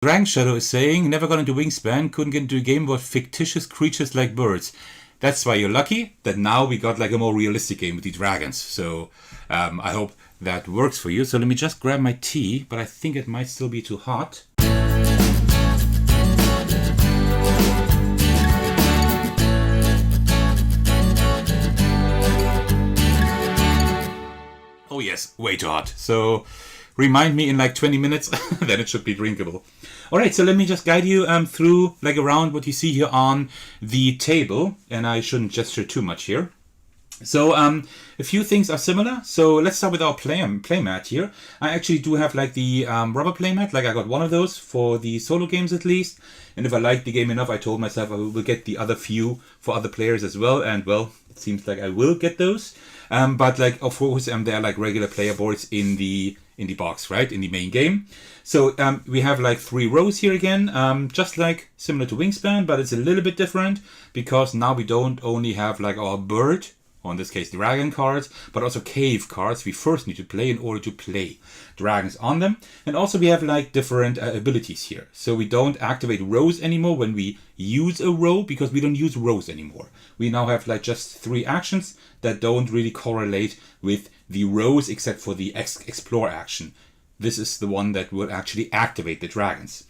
Dragon Shadow is saying, never got into Wingspan, couldn't get into a game about fictitious creatures like birds. That's why you're lucky that now we got like a more realistic game with the dragons. So I hope that works for you. So let me just grab my tea, but I think it might still be too hot. Oh yes, way too hot. So remind me in like 20 minutes, then it should be drinkable. Alright, so let me just guide you through, like around what you see here on the table. And I shouldn't gesture too much here. So a few things are similar. So let's start with our playmat here. I actually do have like the rubber playmat. Like I got one of those for the solo games at least. And if I like the game enough, I told myself I will get the other few for other players as well. And well, it seems like I will get those. But like of course there are like regular player boards in the box, right? In the main game. So we have like 3 rows here again, just like similar to Wingspan, but it's a little bit different because now we don't only have like our bird, or in this case dragon cards, but also cave cards we first need to play in order to play dragons on them. And also we have like different abilities here. So we don't activate rows anymore when we use a row because we don't use rows anymore. We now have like just 3 actions that don't really correlate with the rows except for the explore action. This is the one that will actually activate the dragons.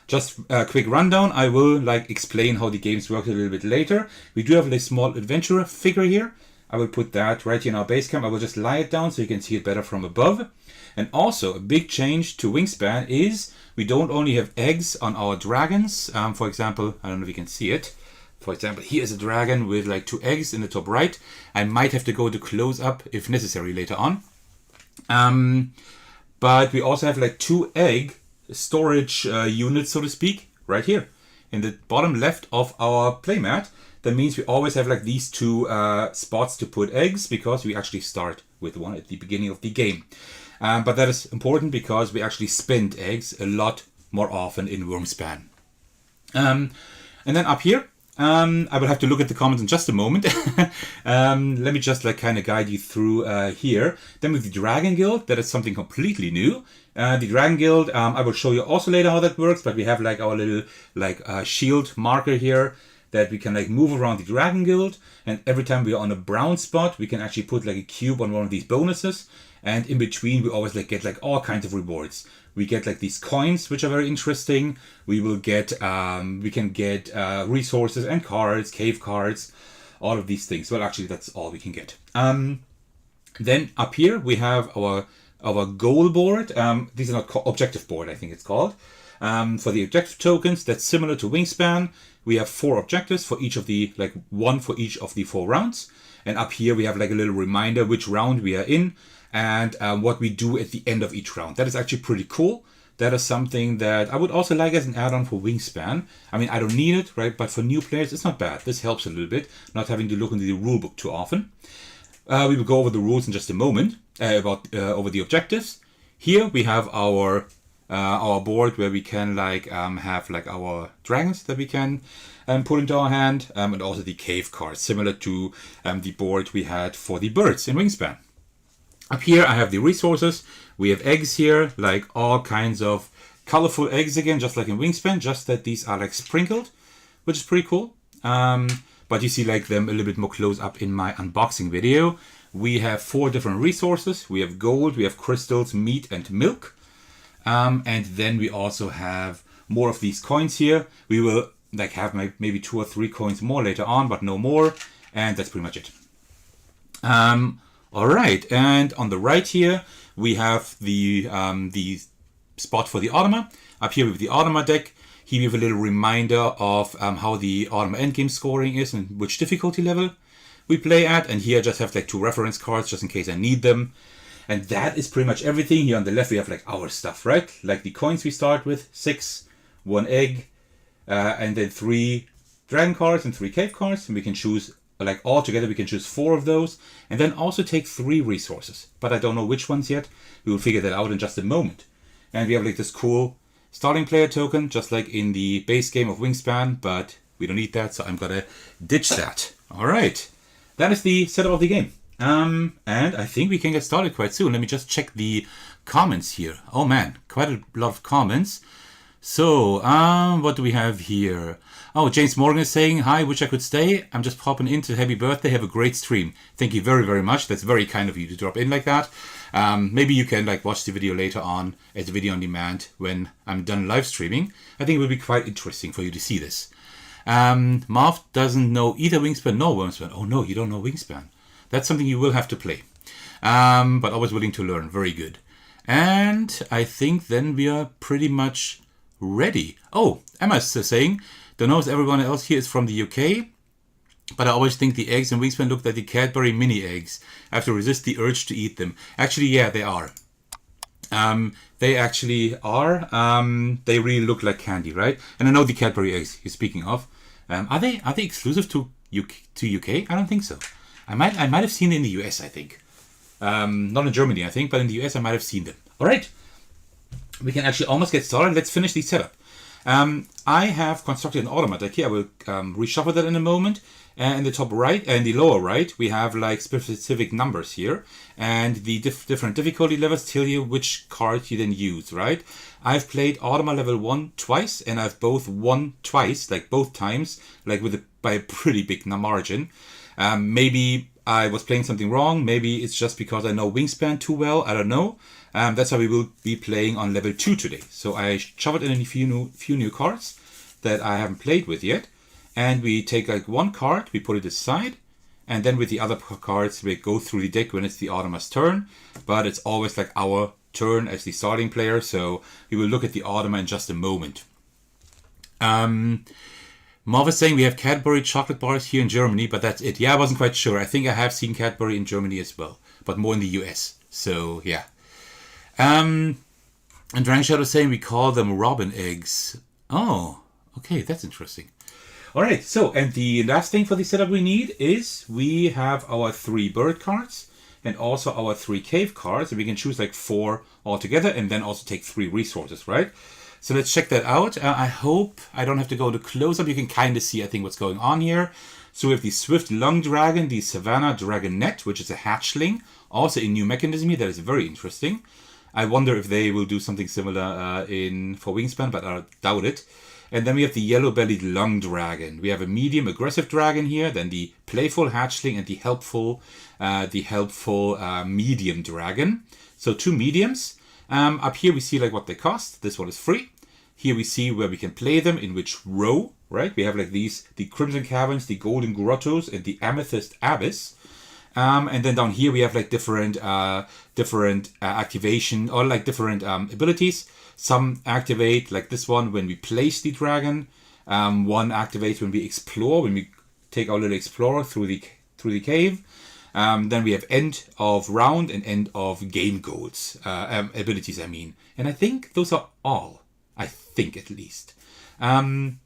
Just a quick rundown. I will like explain how the games work a little bit later. We do have a small adventurer figure here. I will put that right here in our base camp. I will just lie it down so you can see it better from above. And also a big change to Wingspan is we don't only have eggs on our dragons. For example, I don't know if you can see it. For example, here is a dragon with like 2 eggs in the top right. I might have to go to close up if necessary later on. But we also have like 2 egg storage units, so to speak, right here in the bottom left of our playmat. That means we always have like these 2 spots to put eggs because we actually start with one at the beginning of the game. But that is important because we actually spend eggs a lot more often in Wyrmspan. And then up here, I will have to look at the comments in just a moment. Let me just like kind of guide you through here. Then with the Dragon Guild, that is something completely new. The Dragon Guild, I will show you also later how that works, but we have like our little like shield marker here that we can like move around the Dragon Guild, and every time we are on a brown spot, we can actually put like a cube on one of these bonuses, and in between we always like get like all kinds of rewards. We get like these coins, which are very interesting. We will get, we can get resources and cards, cave cards, all of these things. Well, actually, that's all we can get. Then up here we have our goal board. These are not objective board, I think it's called. For the objective tokens, that's similar to Wingspan. We have 4 objectives for each of the, like 1 for each of the 4 rounds. And up here we have like a little reminder which round we are in and what we do at the end of each round. That is actually pretty cool. That is something that I would also like as an add-on for Wingspan. I mean, I don't need it, right? But for new players, it's not bad. This helps a little bit, not having to look into the rulebook too often. We will go over the rules in just a moment, over the objectives. Here we have our board where we can like have like our dragons that we can put into our hand, and also the cave cards, similar to the board we had for the birds in Wingspan. Up here I have the resources. We have eggs here, like all kinds of colorful eggs again, just like in Wingspan, just that these are like sprinkled, which is pretty cool. But you see like them a little bit more close up in my unboxing video. We have 4 different resources. We have gold, we have crystals, meat and milk. And then we also have more of these coins here. We will like have maybe 2 or 3 coins more later on, but no more. And that's pretty much it. All right, and on the right here we have the spot for the Automa. Up here with the Automa deck. Here we have a little reminder of how the Automa endgame scoring is and which difficulty level we play at. And here I just have like 2 reference cards just in case I need them. And that is pretty much everything. Here on the left we have like our stuff, right? Like the coins we start with, 6, 1 egg, and then 3 dragon cards and 3 cave cards. And we can choose, like all together we can choose 4 of those. And then also take 3 resources. But I don't know which ones yet. We will figure that out in just a moment. And we have like this cool starting player token, just like in the base game of Wingspan. But we don't need that, so I'm gonna ditch that. All right. That is the setup of the game. And I think we can get started quite soon. Let me just check the comments here. Oh man, quite a lot of comments. So, what do we have here? Oh, James Morgan is saying, hi, wish I could stay. I'm just popping in to happy birthday. Have a great stream. Thank you very, very much. That's very kind of you to drop in like that. Maybe you can like watch the video later on as a video on demand when I'm done live streaming. I think it will be quite interesting for you to see this. Marv doesn't know either Wingspan nor Wyrmspan. Oh no, you don't know Wingspan. That's something you will have to play. But always willing to learn. Very good. And I think then we are pretty much ready. Oh, Emma's saying, don't know if everyone else here is from the UK, but I always think the eggs in Wingspan look like the Cadbury mini eggs. I have to resist the urge to eat them. Actually, yeah, they are. They actually are. They really look like candy, right? And I know the Cadbury eggs you're speaking of. Are they exclusive to UK? I don't think so. I might have seen it in the US, I think. Not in Germany, I think, but in the US I might have seen them. All right. We can actually almost get started. Let's finish the setup. I have constructed an automatic here. I will reshuffle that in a moment. And in the top right and the lower right, we have like specific numbers here. And the different difficulty levels tell you which card you then use, right? I've played Automa level 1 twice, and I've both won twice, like both times, like by a pretty big margin. Maybe I was playing something wrong. Maybe it's just because I know Wingspan too well. I don't know. That's why we will be playing on level 2 today. So I shoved in a few new cards that I haven't played with yet. And we take like one card, we put it aside. And then with the other cards, we go through the deck when it's the Automa's turn. But it's always like our turn as the starting player. So we will look at the Automa in just a moment. Marv is saying we have Cadbury chocolate bars here in Germany, but that's it. Yeah, I wasn't quite sure. I think I have seen Cadbury in Germany as well, but more in the US. So, yeah. And Dragon Shadow is saying we call them robin eggs. Oh, okay, that's interesting. All right, so, and the last thing for the setup we need is we have our 3 bird cards and also our 3 cave cards, and we can choose like 4 altogether and then also take 3 resources, right? So let's check that out. I hope I don't have to go to close-up. You can kind of see, I think, what's going on here. So we have the Swift Lung Dragon, the Savannah Dragonet, which is a hatchling. Also a new mechanism here that is very interesting. I wonder if they will do something similar for Wingspan, but I doubt it. And then we have the Yellow-Bellied Lung Dragon. We have a medium aggressive dragon here, then the playful hatchling and the helpful medium dragon. So 2 mediums. Up here we see like what they cost. This one is free. Here we see where we can play them, in which row, right? We have like these, the Crimson Caverns, the Golden Grottos, and the Amethyst Abyss. And then down here we have like different activation or like different abilities. Some activate like this one when we place the dragon. One activates when we explore, when we take our little explorer through the cave. Then we have end of round and end of game goals, abilities, I mean. And I think those are all. I think at least. And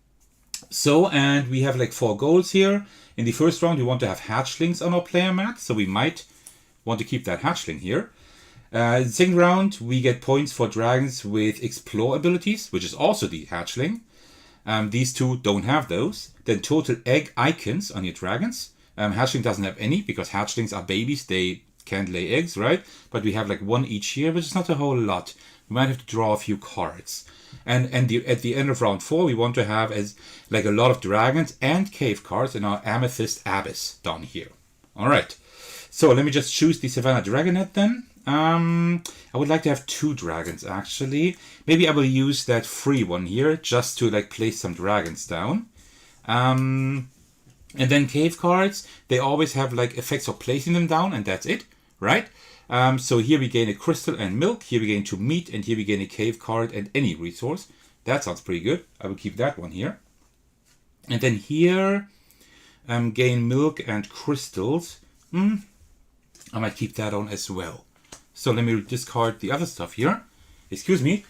we have like 4 goals here. In the first round, we want to have hatchlings on our player mat. So we might want to keep that hatchling here. In the second round, we get points for dragons with explore abilities, which is also the hatchling. These 2 don't have those. Then total egg icons on your dragons. Hatchling doesn't have any because hatchlings are babies. They can't lay eggs, right? But we have like 1 each here, which is not a whole lot. We might have to draw a few cards. And at the end of round 4, we want to have as like a lot of dragons and cave cards in our Amethyst Abyss down here. All right. So let me just choose the Savannah Dragonet then. I would like to have 2 dragons actually. Maybe I will use that free one here just to like place some dragons down. And then cave cards, they always have like effects of placing them down, and that's it, right? So here we gain a crystal and milk, here we gain 2 meat, and here we gain a cave card and any resource. That sounds pretty good. I will keep that one here. And then here, gain milk and crystals. I might keep that on as well. So let me discard the other stuff here. Excuse me.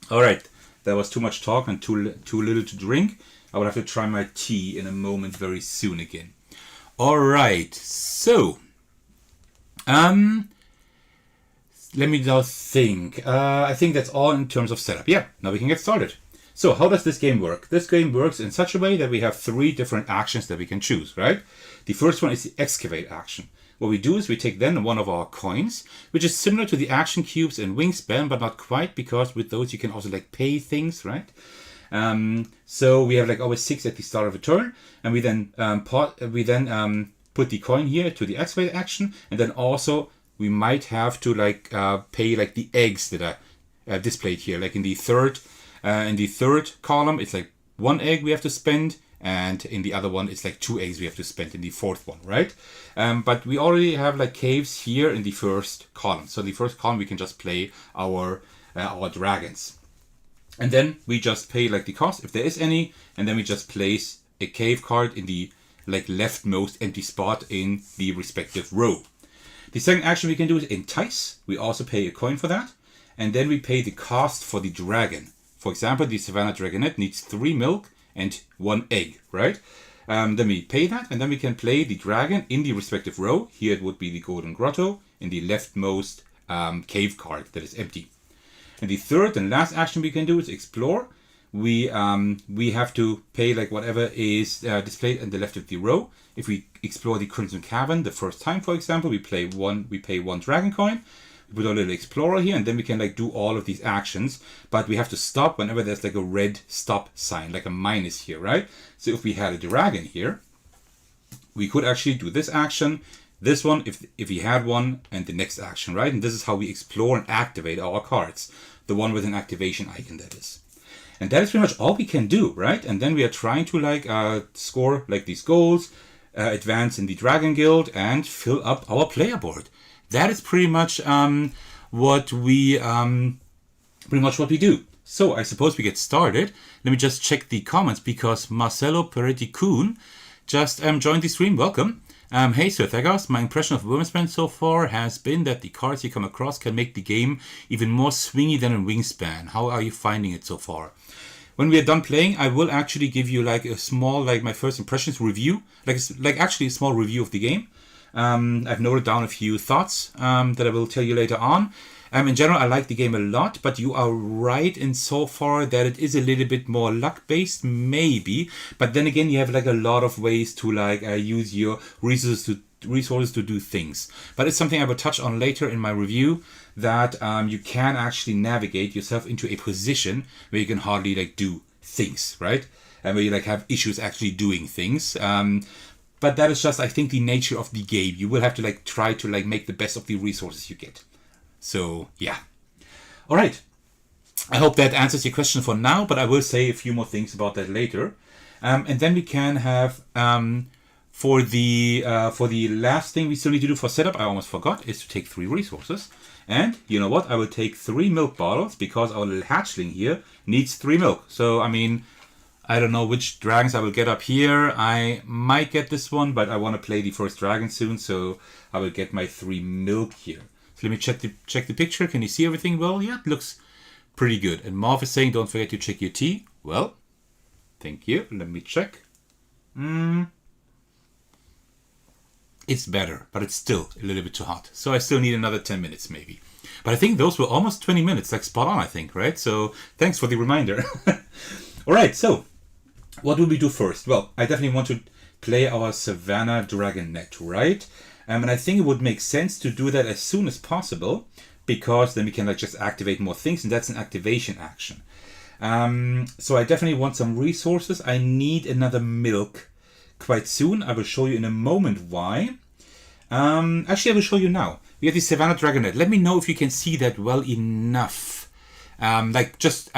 All right, that was too much talk and too little to drink. I will have to try my tea in a moment very soon again. All right, so let me now think. I think that's all in terms of setup. Yeah, now we can get started. So how does this game work? This game works in such a way that we have 3 different actions that we can choose, right? The first one is the excavate action. what we do is we take then one of our coins, which is similar to the action cubes in Wingspan, but not quite, because with those you can also like pay things, right? So we have like always 6 at the start of a turn, and we then put the coin here to the excavate action, and then also we might have to like pay like the eggs that are displayed here. Like in the third column, it's like 1 egg we have to spend, and in the other one it's like 2 eggs we have to spend in the fourth one, right? But we already have like caves here in the first column. So in the first column we can just play our dragons. And then we just pay like the cost, if there is any, and then we just place a cave card in the like leftmost empty spot in the respective row. The second action we can do is entice. We also pay a coin for that. And then we pay the cost for the dragon. For example, the Savannah Dragonette needs 3 milk and 1 egg, right? Then we pay that, and then we can play the dragon in the respective row. Here it would be the Golden Grotto in the leftmost cave card that is empty. And the third and last action we can do is explore. We have to pay like whatever is displayed in the left of the row. If we explore the Crimson Cavern the first time, for example, we pay 1 dragon coin. We put our little explorer here, and then we can like do all of these actions. But we have to stop whenever there's like a red stop sign, like a minus here, right? So if we had a dragon here, we could actually do this action, this one, if we had one, and the next action, right? And this is how we explore and activate our cards. The one with an activation icon, that is. And that is pretty much all we can do, right? And then we are trying to like score like these goals, advance in the Dragon Guild, and fill up our player board. That is pretty much what we do. So I suppose we get started. Let me just check the comments, because Marcelo Peretti-Kuhn just joined the stream. Welcome. Hey Sir Thecos, my impression of Wyrmspan so far has been that the cards you come across can make the game even more swingy than in Wingspan. How are you finding it so far? When we are done playing, I will actually give you like a small, like my first impressions review, like actually a small review of the game. I've noted down a few thoughts that I will tell you later on. In general, I like the game a lot, but you are right in so far that it is a little bit more luck-based, maybe. But then again, you have like a lot of ways to like use your resources to do things. But it's something I will touch on later in my review, that you can actually navigate yourself into a position where you can hardly like do things, right? And where you like have issues actually doing things. But that is just, I think, the nature of the game. You will have to like try to like make the best of the resources you get. So, yeah. All right. I hope that answers your question for now, but I will say a few more things about that later. And then we can have, for the last thing we still need to do for setup, I almost forgot, is to take 3 resources. And you know what? I will take 3 milk bottles, because our little hatchling here needs 3 milk. So, I mean, I don't know which dragons I will get up here. I might get this one, but I want to play the first dragon soon, so I will get my 3 milk here. So let me check the picture. Can you see everything well? Yeah, it looks pretty good. And Marv is saying, don't forget to check your tea. Well, thank you. Let me check. It's better, but it's still a little bit too hot. So I still need another 10 minutes maybe. But I think those were almost 20 minutes, like spot on, I think, right? So thanks for the reminder. All right, so what will we do first? Well, I definitely want to play our Savannah Dragonette, right? And I think it would make sense to do that as soon as possible, because then we can like just activate more things, and that's an activation action. So I definitely want some resources. I need another milk quite soon. I will show you in a moment why. Actually, I will show you now. We have the Savannah Dragonette. Let me know if you can see that well enough. I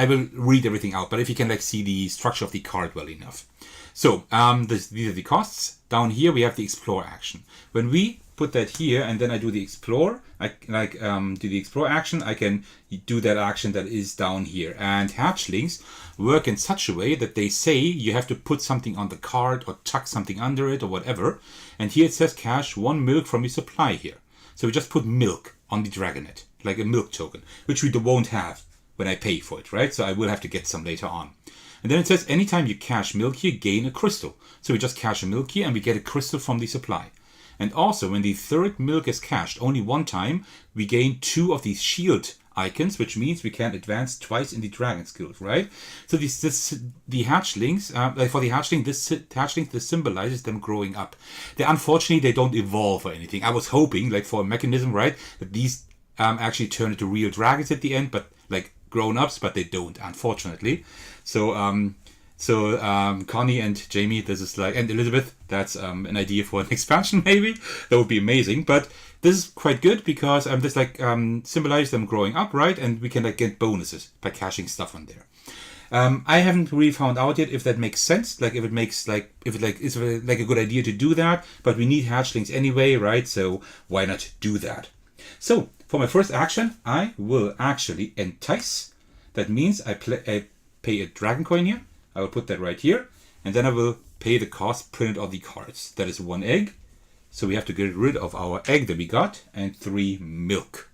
will read everything out, but if you can like see the structure of the card well enough. So these are the costs. Down here we have the explore action. When we put that here and then I do the explore, do the explore action, I can do that action that is down here. And hatchlings work in such a way that they say you have to put something on the card or tuck something under it or whatever. And here it says cash 1 milk from your supply here. So we just put milk on the Dragonette, like a milk token, which we won't have when I pay for it, right? So I will have to get some later on. And then it says anytime you cash milk here, gain a crystal. So we just cash a milk here and we get a crystal from the supply. And also when the third milk is cashed only one time, we gain 2 of these shield icons, which means we can advance twice in the Dragon's Guild, right? So the hatchlings, like for the hatchling, this symbolizes them growing up. Unfortunately, they don't evolve or anything. I was hoping, like for a mechanism, right, that these actually turn into real dragons at the end, but like grown-ups, but they don't, unfortunately. So Connie and Jamie, this is like, and Elizabeth, that's an idea for an expansion maybe. That would be amazing. But this is quite good because this like symbolizes them growing up, right? And we can like get bonuses by caching stuff on there. I haven't really found out yet if that makes sense, like if it makes like is like a good idea to do that. But we need hatchlings anyway, right? So why not do that? So for my first action, I will actually entice. That means I pay a dragon coin here. I will put that right here, and then I will pay the cost printed on the cards. That is 1 egg. So we have to get rid of our egg that we got, and 3 milk.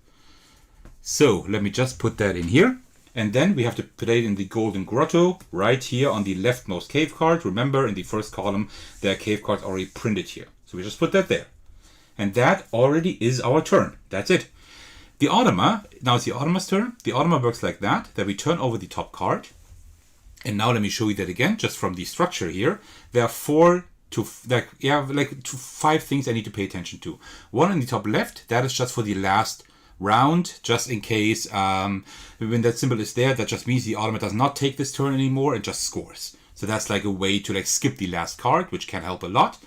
So let me just put that in here. And then we have to put it in the Golden Grotto right here on the leftmost cave card. Remember, in the first column, there are cave cards already printed here. So we just put that there. And that already is our turn. That's it. The Automa, now it's the Automa's turn. The Automa works like that we turn over the top card. And now let me show you that again, just from the structure here. There are 5 things I need to pay attention to. One in the top left, that is just for the last round, just in case when that symbol is there, that just means the Automa does not take this turn anymore and just scores. So that's like a way to like skip the last card, which can help a lot.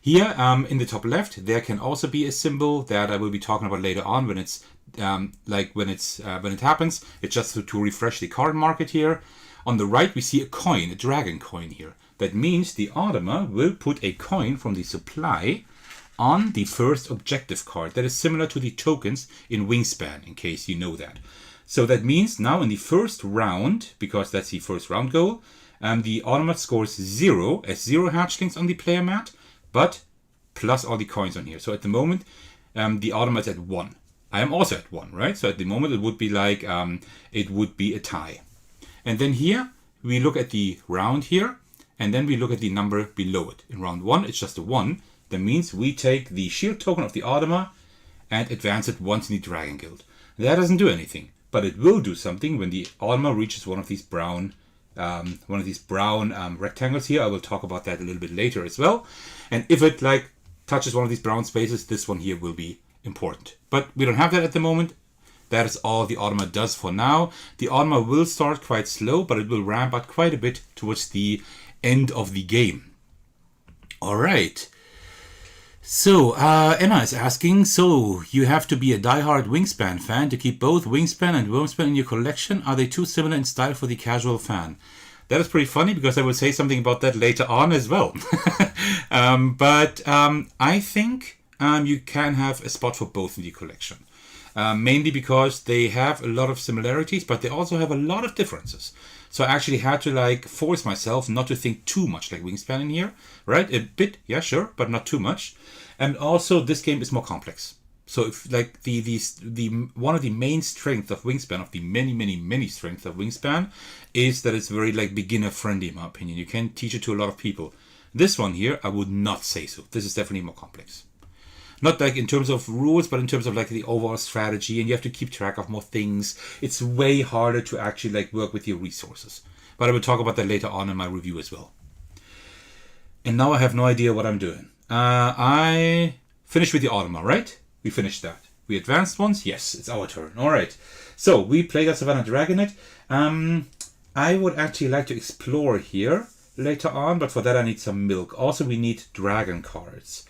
Here in the top left, there can also be a symbol that I will be talking about later on when it's when it happens. It's just to refresh the card market here. On the right, we see a coin, a dragon coin here. That means the Automa will put a coin from the supply on the first objective card. That is similar to the tokens in Wingspan, in case you know that. So that means now in the first round, because that's the first round goal, the Automa scores 0 as 0 hatchlings on the player mat, but plus all the coins on here. So at the moment, the Automa is at 1. I am also at 1, right? So at the moment, it would be like, it would be a tie. And then here, we look at the round here, and then we look at the number below it. In round 1, it's just a 1. That means we take the shield token of the Automa and advance it once in the Dragon Guild. That doesn't do anything, but it will do something when the Automa reaches one of these brown rectangles here. I will talk about that a little bit later as well. And if it like touches one of these brown spaces, this one here will be important. But we don't have that at the moment. That is all the Automa does for now. The Automa will start quite slow, but it will ramp up quite a bit towards the end of the game. All right. So, Emma is asking, so you have to be a diehard Wingspan fan to keep both Wingspan and Wyrmspan in your collection? Are they too similar in style for the casual fan? That is pretty funny because I will say something about that later on as well. But I think you can have a spot for both in the collection. Mainly because they have a lot of similarities, but they also have a lot of differences. So I actually had to like force myself not to think too much like Wingspan in here, right? A bit, yeah, sure, but not too much. And also this game is more complex. So if like the one of the main strengths of Wingspan, of the many strengths of Wingspan, is that it's very like beginner friendly in my opinion. You can teach it to a lot of people. This one here, I would not say so. This is definitely more complex. Not like in terms of rules, but in terms of like the overall strategy, and you have to keep track of more things. It's way harder to actually like work with your resources. But I will talk about that later on in my review as well. And now I have no idea what I'm doing. I finished with the Automa, right? We finished that. We advanced once? Yes, it's our turn. All right. So we played a Savannah Dragonet. I would actually like to explore here later on, but for that I need some milk. Also, we need dragon cards.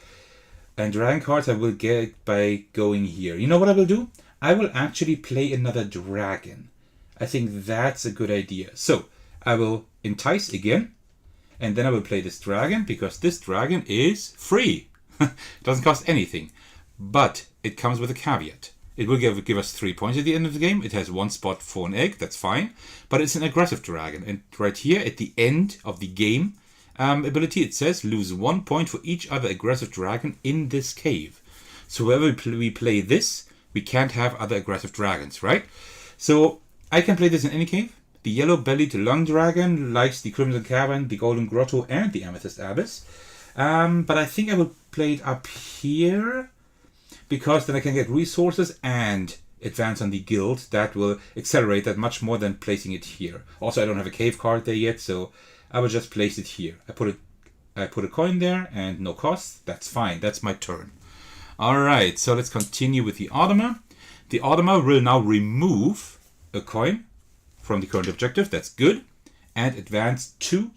And dragon cards I will get by going here. You know what I will do? I will actually play another dragon. I think that's a good idea. So I will entice again. And then I will play this dragon because this dragon is free. It doesn't cost anything. But it comes with a caveat. It will give us 3 points at the end of the game. It has 1 spot for an egg. That's fine. But it's an aggressive dragon. And right here at the end of the game, ability, it says lose 1 point for each other aggressive dragon in this cave. So wherever we play this, we can't have other aggressive dragons, right? So I can play this in any cave. The yellow-bellied lung dragon likes the Crimson Cavern, the Golden Grotto, and the Amethyst Abyss. But I think I will play it up here because then I can get resources and advance on the guild, that will accelerate that much more than placing it here. Also, I don't have a cave card there yet, so I will just place it here. I put a coin there and no cost. That's fine. That's my turn. Alright, so let's continue with the Automa. The Automa will now remove a coin from the current objective. That's good. And advance 2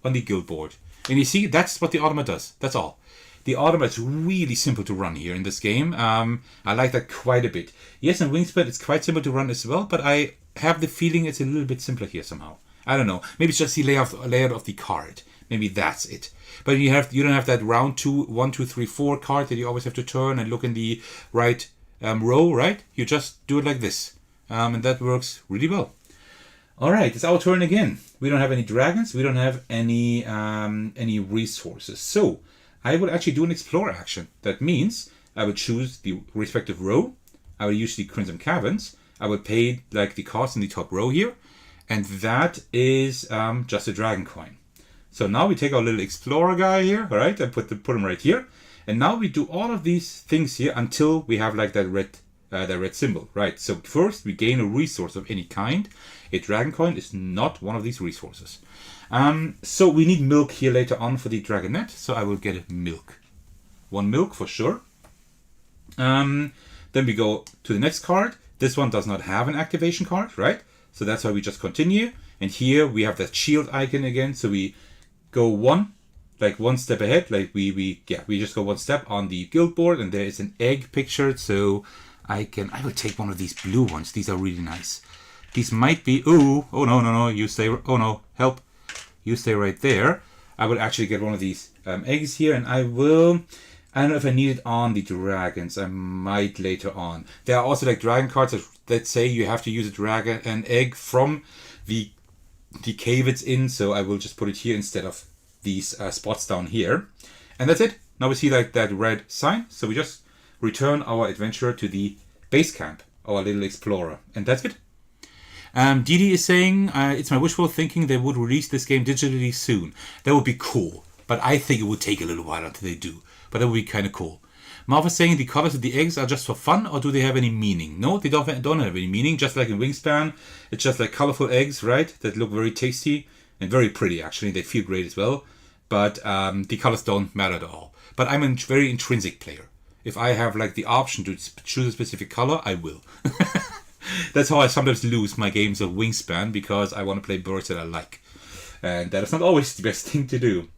on the guild board. And you see, that's what the Automa does. That's all. The Automa is really simple to run here in this game. I like that quite a bit. Yes, in Wingspan it's quite simple to run as well, but I have the feeling it's a little bit simpler here somehow. I don't know. Maybe it's just the layout of the card. Maybe that's it. But you don't have that round 2, 1, 2, 3, 4 card that you always have to turn and look in the right row, right? You just do it like this. And that works really well. Alright, it's our turn again. We don't have any dragons. We don't have any resources. So, I will actually do an explore action. That means I will choose the respective row. I will use the Crimson Caverns. I will pay like the cost in the top row here. And that is just a dragon coin. So now we take our little explorer guy here, alright, and put him right here. And now we do all of these things here until we have like that red symbol, right? So first we gain a resource of any kind. A dragon coin is not one of these resources. So we need milk here later on for the dragonette. So I will get milk. 1 milk for sure. Then we go to the next card. This one does not have an activation card, right? So that's why we just continue. And here we have that shield icon again. So we go one step ahead. Like we just go 1 step on the guild board, and there is an egg pictured. So I will take one of these blue ones. These are really nice. These might be, oh no, you stay, oh no, help. You stay right there. I will actually get one of these eggs here, and I don't know if I need it on the dragons. I might later on. There are also like dragon cards that say you have to use an egg from the cave it's in, so I will just put it here instead of these spots down here. And that's it. Now we see like that red sign, so we just return our adventurer to the base camp, our little explorer, and that's it. Didi is saying, it's my wishful thinking they would release this game digitally soon. That would be cool, but I think it would take a little while until they do. But that would be kind of cool. Marv is saying the colors of the eggs are just for fun, or do they have any meaning? No, they don't have any meaning. Just like in Wingspan, it's just like colorful eggs, right? That look very tasty and very pretty, actually. They feel great as well. But the colors don't matter at all. But I'm a very intrinsic player. If I have like the option to choose a specific color, I will. That's how I sometimes lose my games of Wingspan, because I want to play birds that I like. And that is not always the best thing to do.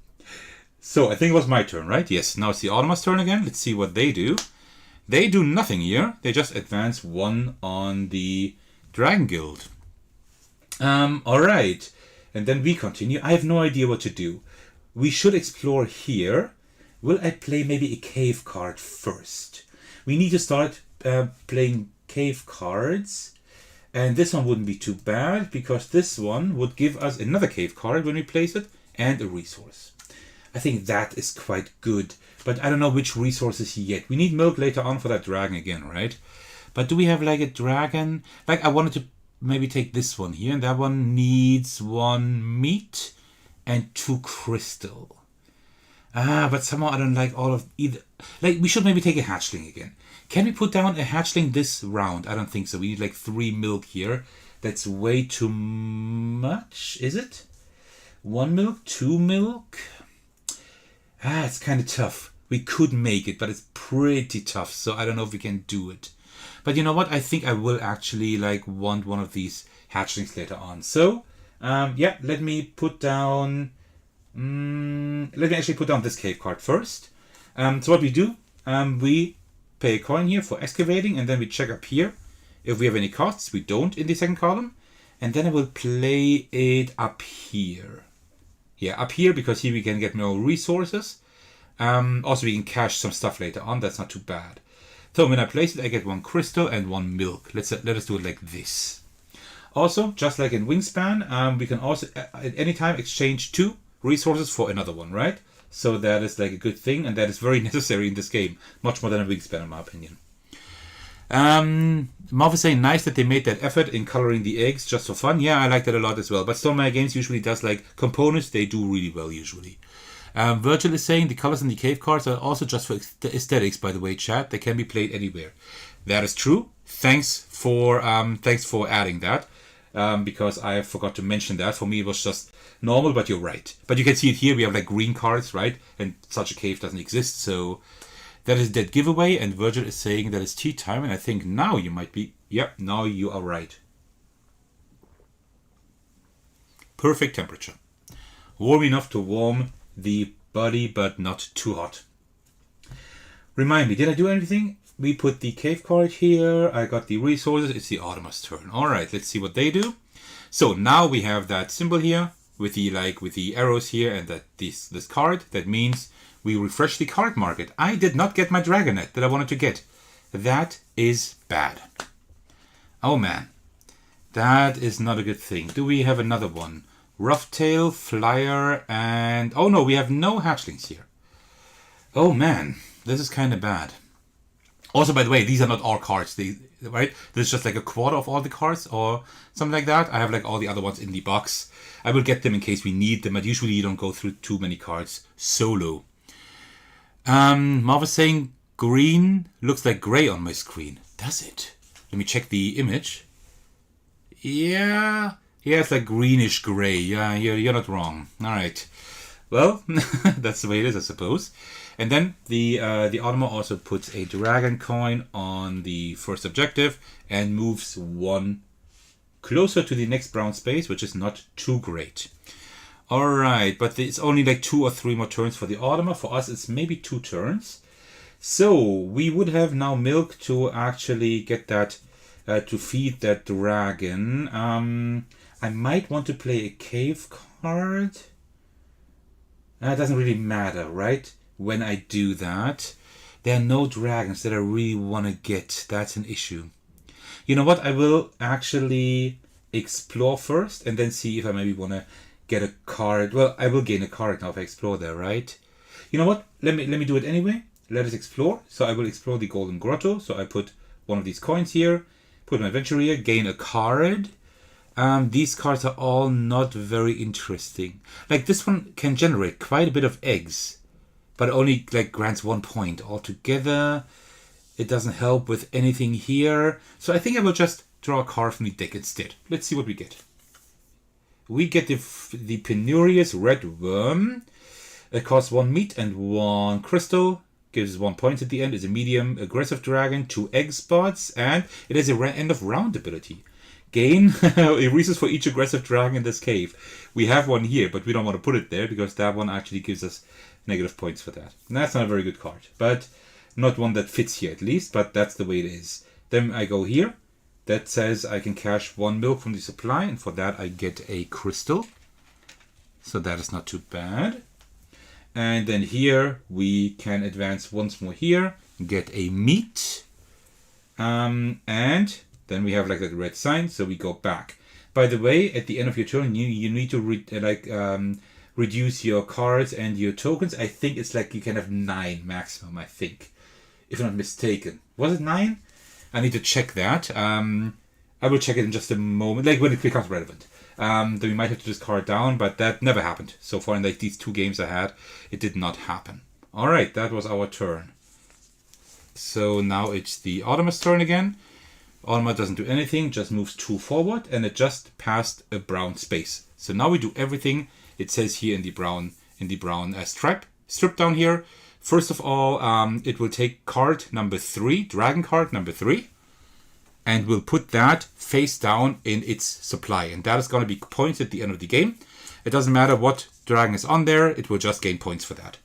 So, I think it was my turn, right? Yes, now it's the Automa's turn again. Let's see what they do. They do nothing here. They just advance 1 on the Dragon Guild. Alright. And then we continue. I have no idea what to do. We should explore here. Will I play maybe a cave card first? We need to start playing cave cards, and this one wouldn't be too bad because this one would give us another cave card when we place it and a resource. I think that is quite good, but I don't know which resources yet. We need milk later on for that dragon again, right? But do we have like a dragon? Like I wanted to maybe take this one here, and that one needs 1 meat and 2 crystal. But somehow I don't like all of either. Like we should maybe take a hatchling again. Can we put down a hatchling this round? I don't think so. We need like 3 milk here. That's way too much, is it? 1 milk, 2 milk? It's kind of tough. We could make it, but it's pretty tough. So I don't know if we can do it. But you know what? I think I will actually like want one of these hatchlings later on. So, yeah, let me put down... let me actually put down this cave card first. So what we do, we pay a coin here for excavating, and then we check up here if we have any costs. We don't in the second column. And then I will play it up here. Yeah, up here, because here we can get more resources. Also, we can cash some stuff later on. That's not too bad. So when I place it, I get 1 crystal and 1 milk. Let us do it like this. Also, just like in Wingspan, we can also at any time exchange 2 resources for another one, right? So that is like a good thing, and that is very necessary in this game. Much more than a Wingspan, in my opinion. Marv is saying, nice that they made that effort in coloring the eggs just for fun. Yeah, I like that a lot as well. But Stonemaier Games usually does like components. They do really well usually. Virgil is saying the colors in the cave cards are also just for aesthetics, by the way, chat. They can be played anywhere. That is true. Thanks for adding that. Because I forgot to mention that. For me, it was just normal, but you're right. But you can see it here. We have like green cards, right? And such a cave doesn't exist. So that is dead giveaway. And Virgil is saying that it's tea time. And I think now you might be... Yep, now you are right. Perfect temperature. Warm enough to warm the body, but not too hot. Remind me, did I do anything? We put the cave card here. I got the resources. It's the Automa's turn. All right, let's see what they do. So now we have that symbol here with the arrows here and this card. That means we refresh the card market. I did not get my Dragonet that I wanted to get. That is bad. Oh man, that is not a good thing. Do we have another one? Roughtail, Flyer, and... Oh no, we have no hatchlings here. Oh man, this is kind of bad. Also, by the way, these are not all cards, right? This is just like a quarter of all the cards or something like that. I have like all the other ones in the box. I will get them in case we need them, but usually you don't go through too many cards solo. Marv is saying green looks like gray on my screen. Does it? Let me check the image. Yeah, it's like greenish gray. Yeah, you're not wrong. All right. Well, that's the way it is, I suppose. And then the Automa also puts a dragon coin on the first objective and moves one closer to the next brown space, which is not too great. All right, but it's only like 2 or 3 more turns for the Automa. For us, it's maybe 2 turns. So we would have now milk to actually get that, to feed that dragon. I might want to play a cave card. It doesn't really matter, right? When I do that, there are no dragons that I really want to get. That's an issue. You know what? I will actually explore first and then see if I maybe want to get a card. Well, I will gain a card now if I explore there, right? You know what? Let me do it anyway. Let us explore. So I will explore the Golden Grotto. So I put one of these coins here, put my adventure here, gain a card. These cards are all not very interesting. Like this one can generate quite a bit of eggs, but only like grants 1 point altogether. It doesn't help with anything here. So I think I will just draw a card from the deck instead. Let's see what we get. We get the penurious red worm. It costs 1 meat and 1 crystal. Gives 1 point at the end. Is a medium aggressive dragon, 2 egg spots, and it has a end of round ability. Gain a resource for each aggressive dragon in this cave. We have one here, but we don't want to put it there because that one actually gives us negative points for that. And that's not a very good card, but not one that fits here at least, but that's the way it is. Then I go here. That says I can cash 1 milk from the supply, and for that I get a crystal. So that is not too bad. And then here we can advance once more here, get a meat. And then we have like that red sign, so we go back. By the way, at the end of your turn, you need to reduce your cards and your tokens. I think it's like you can have 9 maximum, I think. If I'm not mistaken. Was it 9? I need to check that. I will check it in just a moment, like when it becomes relevant. Then we might have to discard down, but that never happened. So far in like these 2 games I had, it did not happen. Alright, that was our turn. So now it's the Automa's turn again. Automa doesn't do anything, just moves 2 forward, and it just passed a brown space. So now we do everything it says here in the brown strip down here. First of all, it will take card number 3, dragon card number 3, and we'll put that face down in its supply. And that is going to be points at the end of the game. It doesn't matter what dragon is on there, it will just gain points for that.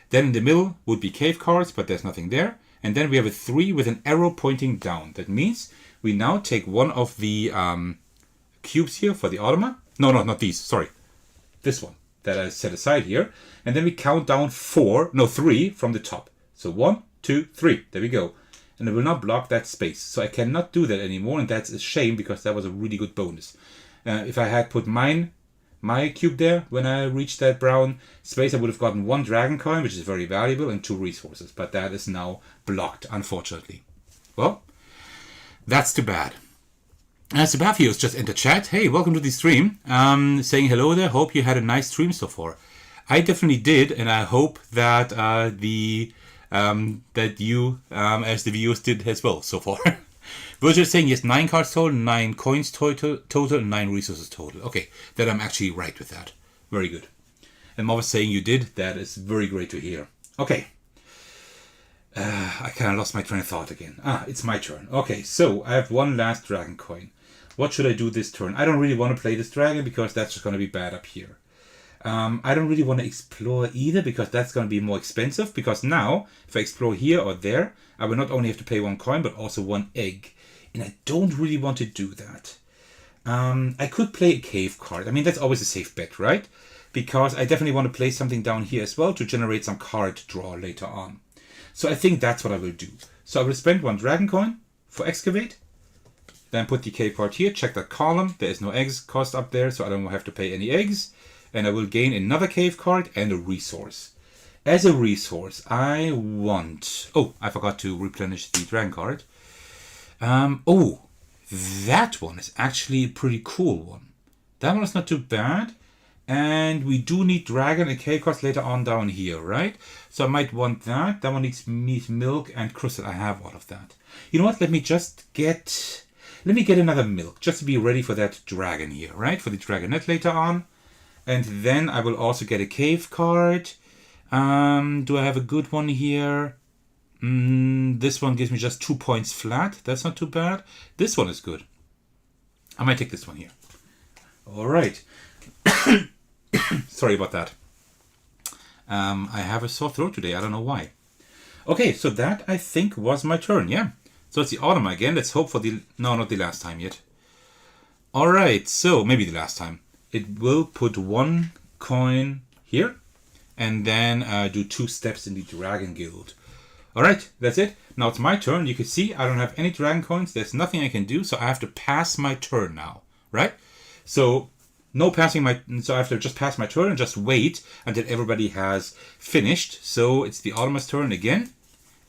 Then in the middle would be cave cards, but there's nothing there. And then we have a 3 with an arrow pointing down. That means we now take one of the cubes here for the Automa. No, not these, sorry. This one that I set aside here. And then we count down 3 from the top. So 1, 2, 3. There we go. And it will not block that space. So I cannot do that anymore. And that's a shame because that was a really good bonus. If I had put my cube there when I reached that brown space, I would have gotten 1 dragon coin, which is very valuable, and 2 resources. But that is now blocked, unfortunately. Well, that's too bad. Sebastios just entered chat. Hey, welcome to the stream. Saying hello there. Hope you had a nice stream so far. I definitely did, and I hope that the that you, as the viewers, did as well so far. Virgil is saying yes, 9 cards total, 9 coins total, and 9 resources total. Okay, that I'm actually right with that. Very good. And Mob is saying you did. That is very great to hear. Okay. I kind of lost my train of thought again. It's my turn. Okay, so I have one last dragon coin. What should I do this turn? I don't really want to play this dragon because that's just going to be bad up here. I don't really want to explore either because that's going to be more expensive. Because now, if I explore here or there, I will not only have to pay 1 coin, but also 1 egg. And I don't really want to do that. I could play a cave card. I mean, that's always a safe bet, right? Because I definitely want to play something down here as well to generate some card draw later on. So I think that's what I will do. So I will spend 1 dragon coin for excavate. Then put the cave card here. Check that column. There is no eggs cost up there, so I don't have to pay any eggs. And I will gain another cave card and a resource. As a resource, I want... Oh, I forgot to replenish the dragon card. Oh, that one is actually a pretty cool one. That one is not too bad. And we do need dragon and cave cards later on down here, right? So I might want that. That one needs meat, milk, and crystal. I have all of that. You know what? Let me get another milk just to be ready for that dragon here, right? For the dragonette later on. And then I will also get a cave card. Do I have a good one here? This one gives me just 2 points flat. That's not too bad. This one is good. I might take this one here. All right. Sorry about that. I have a sore throat today. I don't know why. Okay, so that I think was my turn. Yeah. So it's the Automa again. Let's hope for the... No, not the last time yet. All right. So maybe the last time. It will put 1 coin here. And then do 2 steps in the Dragon Guild. Alright, that's it. Now it's my turn. You can see I don't have any dragon coins. There's nothing I can do. So I have to pass my turn now. Right? So no passing my... So I have to just pass my turn and just wait until everybody has finished. So it's the Automa's turn again.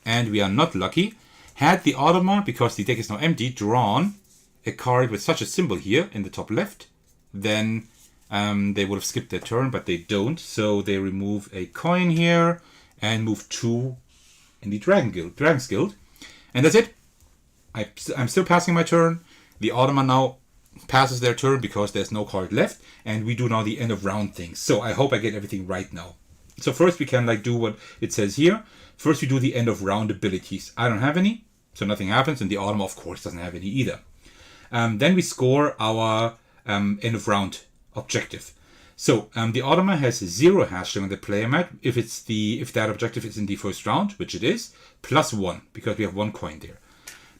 And we are not lucky. Had the Automa, because the deck is now empty, drawn a card with such a symbol here in the top left, then they would have skipped their turn, but they don't. So they remove a coin here and move 2 in the Dragon's Guild. And that's it. I'm still passing my turn. The Automa now passes their turn because there's no card left. And we do now the end of round things. So I hope I get everything right now. So first we can do what it says here. First we do the end of round abilities. I don't have any, so nothing happens. And the Automa, of course, doesn't have any either. Then we score our end of round objective. So the Automa has 0 hatchling on the player mat if that objective is in the first round, which it is, plus 1 because we have 1 coin there.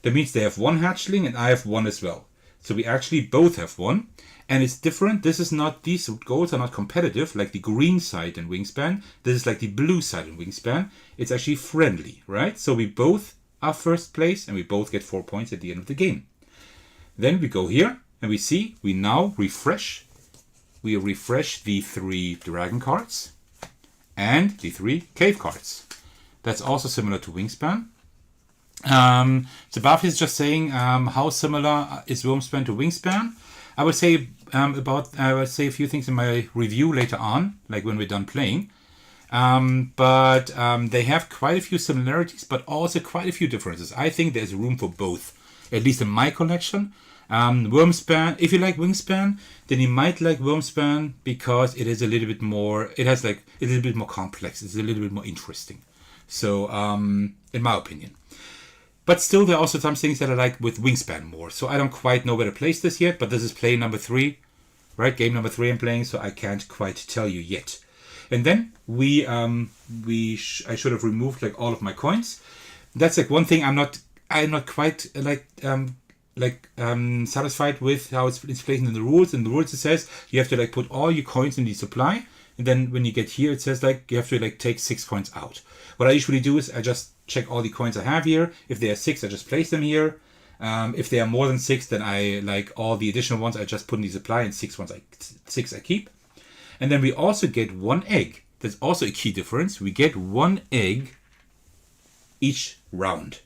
That means they have 1 hatchling and I have 1 as well. So we actually both have 1, and it's different. These goals are not competitive like the green side in Wingspan. This is like the blue side in Wingspan. It's actually friendly, right? So we both are first place and we both get 4 points at the end of the game. Then we go here and we see we now refresh. We refresh the 3 dragon cards and the 3 cave cards. That's also similar to Wingspan. So Buffy is just saying how similar is Wyrmspan to Wingspan. I would say a few things in my review later on, like when we're done playing. But they have quite a few similarities, but also quite a few differences. I think there's room for both, at least in my collection. Wyrmspan, if you like Wingspan, then you might like Wyrmspan because it is a little bit more, it has a little bit more complex, it's a little bit more interesting. So, in my opinion. But still, there are also some things that I like with Wingspan more. So I don't quite know where to place this yet, but this is play number 3, right? Game number 3 I'm playing, so I can't quite tell you yet. And then I should have removed all of my coins. That's one thing I'm not quite satisfied with how it's placed in the rules. In the rules it says you have to put all your coins in the supply, and then when you get here it says you have to take 6 coins out. What I usually do is I just check all the coins I have here. If they are 6, I just place them here. If they are more than 6, then I all the additional ones I just put in the supply, and 6 I keep. And then we also get 1 egg. That's also a key difference. We get 1 egg each round,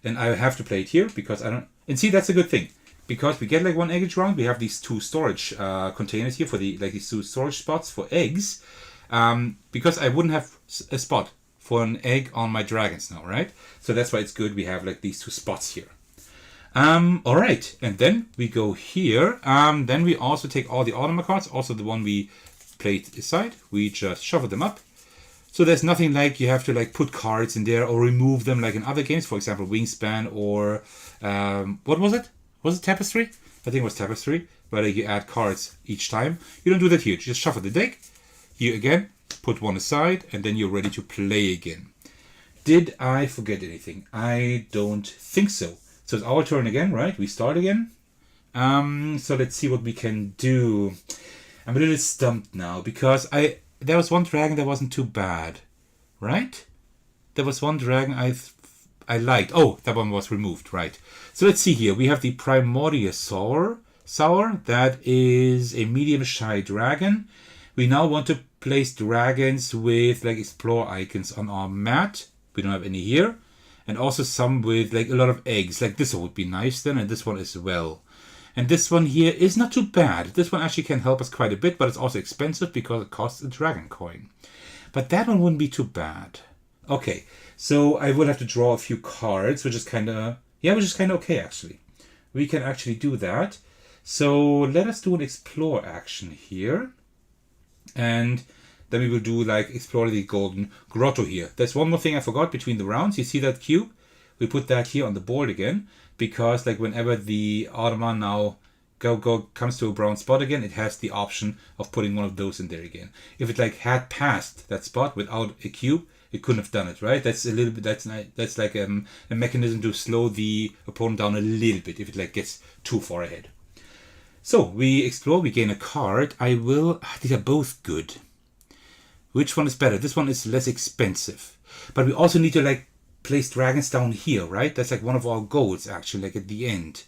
and I have to play it here because I don't. And see, that's a good thing because we get 1 egg each round. We have these 2 storage containers here for these 2 storage spots for eggs. Because I wouldn't have a spot for an egg on my dragons now, right? So that's why it's good we have like these two spots here. All right, and then we go here. Then we also take all the Automa cards, also the one we played aside. We just shuffle them up. So there's nothing like you have to like put cards in there or remove them like in other games. For example, Wingspan or what was it? Was it Tapestry? I think it was Tapestry, where like, you add cards each time. You don't do that here. You just shuffle the deck. Here again, put one aside, and then you're ready to play again. Did I forget anything? I don't think so. So it's our turn again, right? We start again. So let's see what we can do. I'm a little stumped now because there was one dragon that wasn't too bad, right? There was one dragon I liked. Oh, that one was removed, right? So let's see here. We have the Primordial Sour. That is a medium shy dragon. We now want to place dragons with like explore icons on our mat. We don't have any here. And also some with like a lot of eggs. Like this one would be nice then, and this one as well. And this one here is not too bad. This one actually can help us quite a bit, but it's also expensive because it costs a dragon coin. But that one wouldn't be too bad. Okay, so I would have to draw a few cards, which is kind of okay actually. We can actually do that. So let us do an explore action here. And then we will do like explore the Golden Grotto here. There's one more thing I forgot between the rounds. You see that cube? We put that here on the board again because like whenever the Automa now comes to a brown spot again, it has the option of putting one of those in there again. If it like had passed that spot without a cube, it couldn't have done it, right? That's a little bit. That's like a mechanism to slow the opponent down a little bit if it like gets too far ahead. So we explore. We gain a card. These are both good. Which one is better? This one is less expensive. But we also need to like place dragons down here, right? That's like one of our goals actually, like at the end.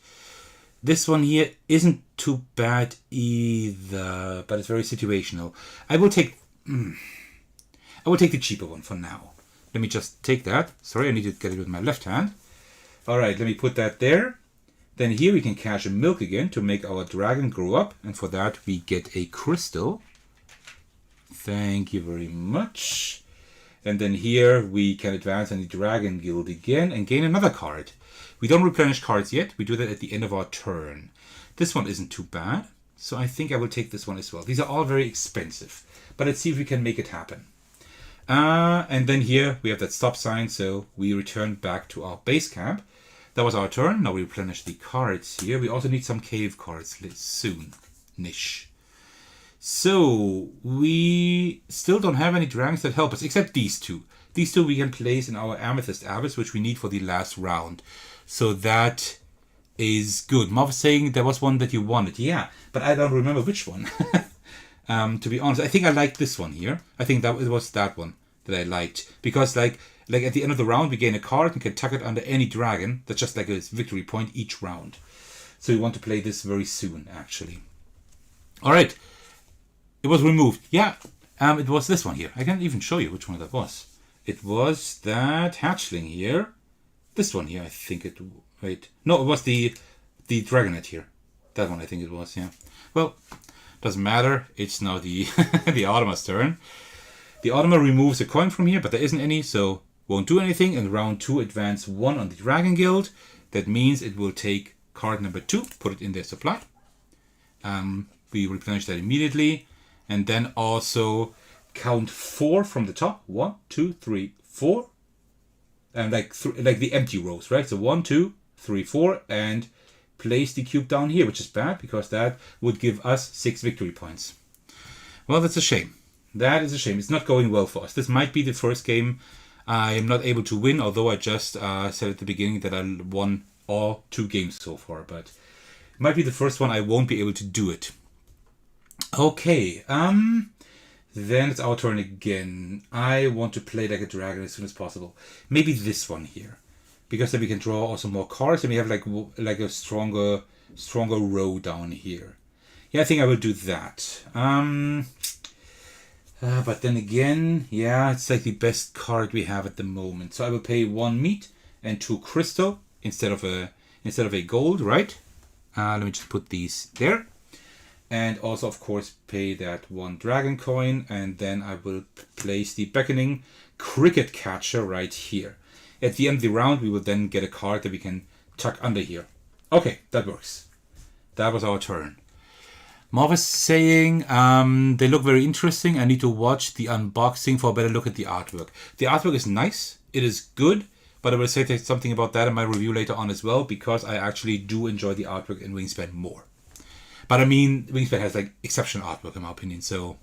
This one here isn't too bad either, but it's very situational. I will take the cheaper one for now. Let me just take that. Sorry, I need to get it with my left hand. All right, let me put that there. Then here we can cash a milk again to make our dragon grow up. And for that we get a crystal. Thank you very much. And then here we can advance on the Dragon Guild again and gain another card. We don't replenish cards yet. We do that at the end of our turn. This one isn't too bad. So I think I will take this one as well. These are all very expensive. But let's see if we can make it happen. And then here we have that stop sign. So we return back to our base camp. That was our turn. Now we replenish the cards here. We also need some cave cards soon-ish. So we still don't have any dragons that help us, except these two. These two we can place in our Amethyst Abyss, which we need for the last round. So that is good. Marv was saying there was one that you wanted. Yeah, but I don't remember which one. To be honest, I think I liked this one here. I think that it was that one that I liked. Because like at the end of the round, we gain a card and can tuck it under any dragon. That's just like a victory point each round. So we want to play this very soon, actually. All right. It was removed. Yeah, it was this one here. I can't even show you which one that was. It was that hatchling here. This one here, I think it... Wait. No, it was the dragonet here. That one, I think it was, yeah. Well, doesn't matter. It's now the the Automa's turn. The Automa removes a coin from here, but there isn't any, so won't do anything. And round 2, advance 1 on the Dragon Guild. That means it will take card number 2, put it in their supply. We replenish that immediately. And then also count 4 from the top. 1, 2, 3, 4. And like the empty rows, right? So 1, 2, 3, 4. And place the cube down here, which is bad because that would give us 6 victory points. Well, that's a shame. That is a shame. It's not going well for us. This might be the first game I am not able to win, although I just said at the beginning that I won all 2 games so far. But it might be the first one I won't be able to do it. Okay, then it's our turn again. I want to play like a dragon as soon as possible. Maybe this one here, because then we can draw also more cards and we have like a stronger row down here. Yeah, I think I will do that. But then again, yeah, it's like the best card we have at the moment. So I will pay 1 meat and 2 crystal instead of a gold, right? Let me just put these there. And also, of course, pay that 1 dragon coin. And then I will place the beckoning cricket catcher right here. At the end of the round, we will then get a card that we can tuck under here. Okay, that works. That was our turn. Marv is saying, they look very interesting. I need to watch the unboxing for a better look at the artwork. The artwork is nice. It is good. But I will say something about that in my review later on as well, because I actually do enjoy the artwork in Wingspan more. But I mean, Wingspan has like exceptional artwork in my opinion, so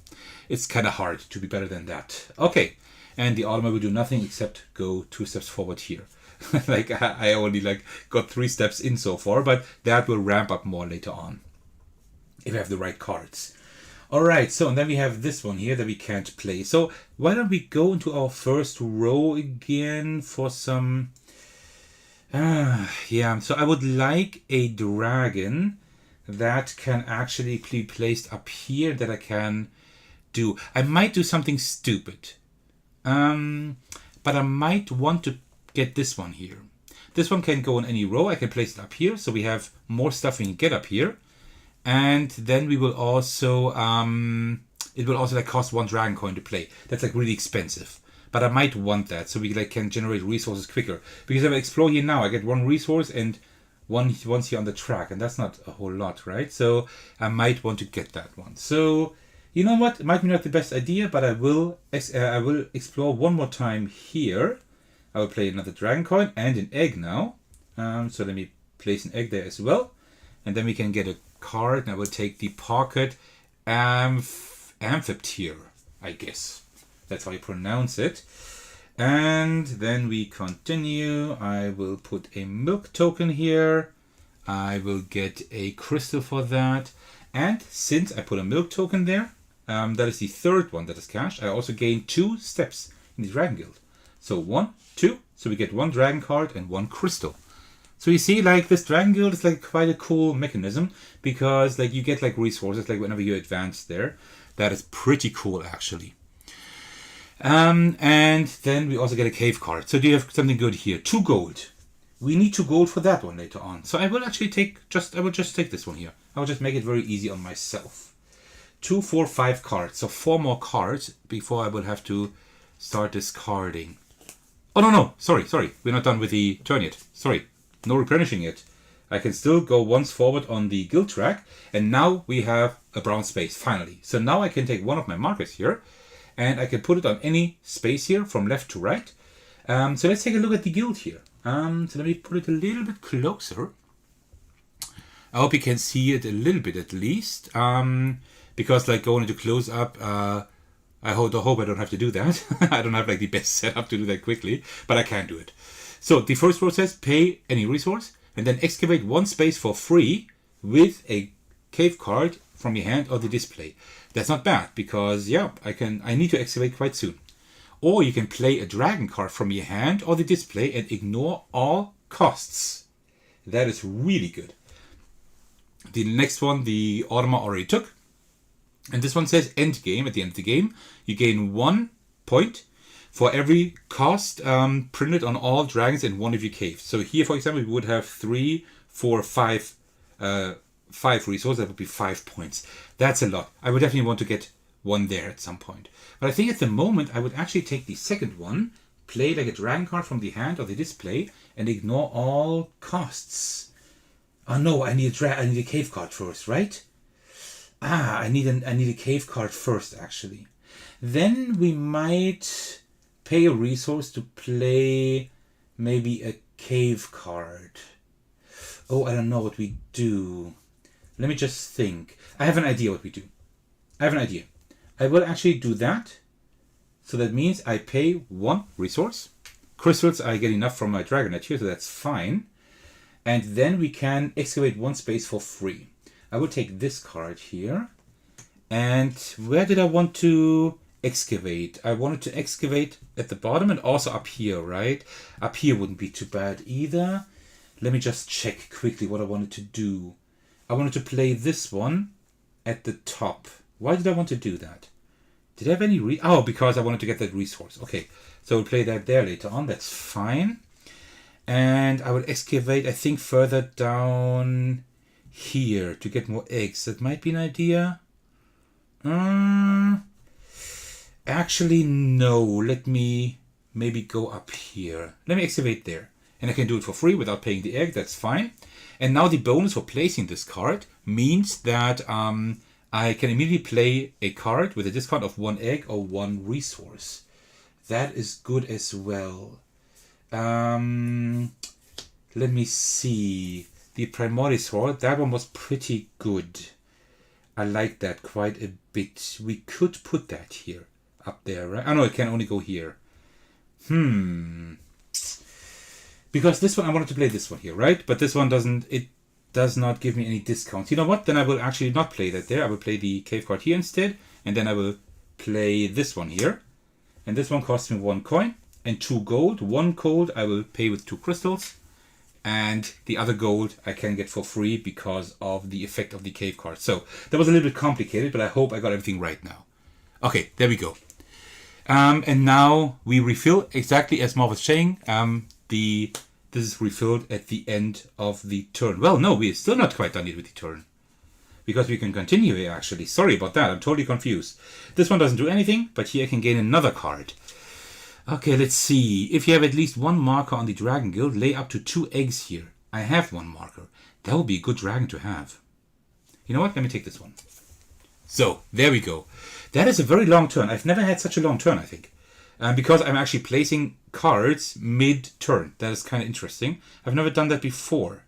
it's kind of hard to be better than that. Okay, and the Automa will do nothing except go 2 steps forward here. Like I only like got 3 steps in so far, but that will ramp up more later on if I have the right cards. Alright, so and then we have this one here that we can't play. So why don't we go into our first row again for some... yeah, so I would like a dragon that can actually be placed up here that I can do. I might do something stupid. But I might want to get this one here. This one can go in any row. I can place it up here, so we have more stuff we can get up here. And then we will also, it will also like cost 1 dragon coin to play. That's like really expensive. But I might want that so we like can generate resources quicker. Because if I explore here now, I get 1 resource and once here on the track. And that's not a whole lot, right? So I might want to get that one. So, you know what? It might be not the best idea, but I will explore one more time here. I will play another dragon coin and an egg now. So let me place an egg there as well. And then we can get a card, and I will take the pocket amphitheater, I guess. That's how you pronounce it. And then we continue. I will put a milk token here. I will get a crystal for that. And since I put a milk token there, that is the 3rd one that is cashed. I also gain 2 steps in the Dragon Guild. So 1, 2. So we get 1 dragon card and 1 crystal. So you see, like, this Dragon Guild is like quite a cool mechanism because like you get like resources like whenever you advance there. That is pretty cool actually. And then we also get a cave card. So do you have something good here? 2 gold. We need 2 gold for that one later on. So I will actually I will just take this one here. I will just make it very easy on myself. 2, 4, 5 cards. So 4 more cards before I will have to start discarding. Oh no, sorry. We're not done with the turn yet. Sorry. No replenishing it. I can still go once forward on the guild track, and now we have a brown space finally. So now I can take one of my markers here and I can put it on any space here from left to right. So let's take a look at the guild here. So let me put it a little bit closer. I hope you can see it a little bit at least, because like going into close up, I hope I don't have to do that. I don't have like the best setup to do that quickly, but I can do it. So the first row says pay any resource and then excavate 1 space for free with a cave card from your hand or the display. That's not bad because yeah, I need to excavate quite soon. Or you can play a dragon card from your hand or the display and ignore all costs. That is really good. The next one, the Automa already took. And this one says end game. At the end of the game, you gain 1 point for every cost printed on all dragons in one of your caves. So here, for example, we would have 3, 4, 5 resources. That would be 5 points. That's a lot. I would definitely want to get 1 there at some point. But I think at the moment, I would actually take the second one, play like a dragon card from the hand or the display, and ignore all costs. Oh no, I need a cave card first, right? I need a cave card first, actually. Then we might pay a resource to play maybe a cave card. Oh, I don't know what we do. Let me just think. I have an idea what we do. I will actually do that. So that means I pay 1 resource. Crystals I get enough from my Dragonet here, so that's fine. And then we can excavate 1 space for free. I will take this card here. And where did I want to excavate? I wanted to excavate at the bottom and also up here, right? Up here wouldn't be too bad either. Let me just check quickly what I wanted to do. I wanted to play this one at the top. Why did I want to do that? Did I have any oh, because I wanted to get that resource. Okay, so we'll play that there later on. That's fine. And I will excavate, I think, further down here to get more eggs. That might be an idea. Actually, no. Let me maybe go up here. Let me excavate there. And I can do it for free without paying the egg. That's fine. And now the bonus for placing this card means that I can immediately play a card with a discount of 1 egg or 1 resource. That is good as well. Let me see. The Primordial Sword, that one was pretty good. I like that quite a bit. We could put that here, up there, right? Oh no, it can only go here. Because this one, I wanted to play this one here, right? But this one doesn't, it does not give me any discounts. You know what? Then I will actually not play that there. I will play the cave card here instead. And then I will play this one here. And this one costs me 1 coin and 2 gold. 1 gold I will pay with 2 crystals. And the other gold I can get for free because of the effect of the cave card. So that was a little bit complicated, but I hope I got everything right now. Okay, there we go. And now we refill exactly as Marv was saying. This is refilled at the end of the turn. Well, no, we're still not quite done yet with the turn. Because we can continue here, actually. Sorry about that, I'm totally confused. This one doesn't do anything, but here I can gain another card. Okay, let's see. If you have at least 1 marker on the Dragon Guild, lay up to 2 eggs here. I have 1 marker. That would be a good dragon to have. You know what? Let me take this one. So, there we go. That is a very long turn. I've never had such a long turn, I think. Because I'm actually placing cards mid-turn. That is kind of interesting. I've never done that before.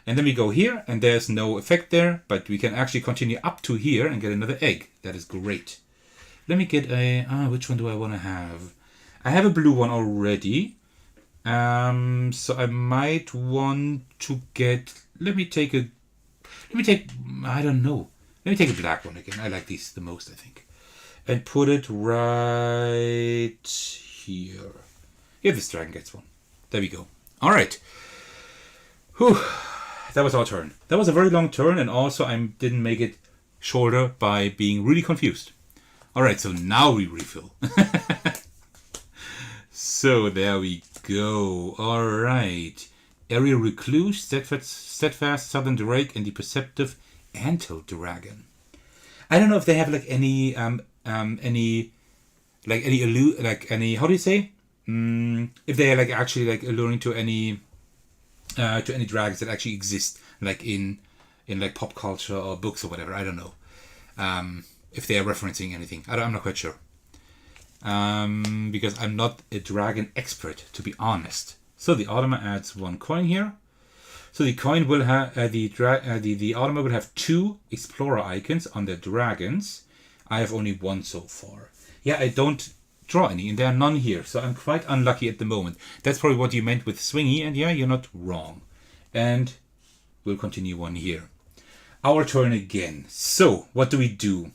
And then we go here, and there's no effect there, but we can actually continue up to here and get another egg. That is great. Let me get a... which one do I want to have? I have a blue one already. So I might want to get... I don't know. Let me take a black one again. I like these the most, I think. And put it right here. Yeah, this dragon gets one. There we go. All right. Whew. That was our turn. That was a very long turn, and also I didn't make it shorter by being really confused. All right, so now we refill. So there we go. All right. Area Recluse, Steadfast Southern Drake, and the Perceptive Antil Dragon. I don't know if they have like any how do you say? If they are like actually like alluring to any dragons that actually exist, like in like pop culture or books or whatever. I don't know. If they are referencing anything, I'm not quite sure. Because I'm not a dragon expert, to be honest. So the Automa adds 1 coin here. So the coin will have the Automa will have 2 explorer icons on their dragons. I have only 1 so far. Yeah, I don't draw any, and there are none here, so I'm quite unlucky at the moment. That's probably what you meant with swingy, and yeah, you're not wrong. And we'll continue on here. Our turn again. So what do we do?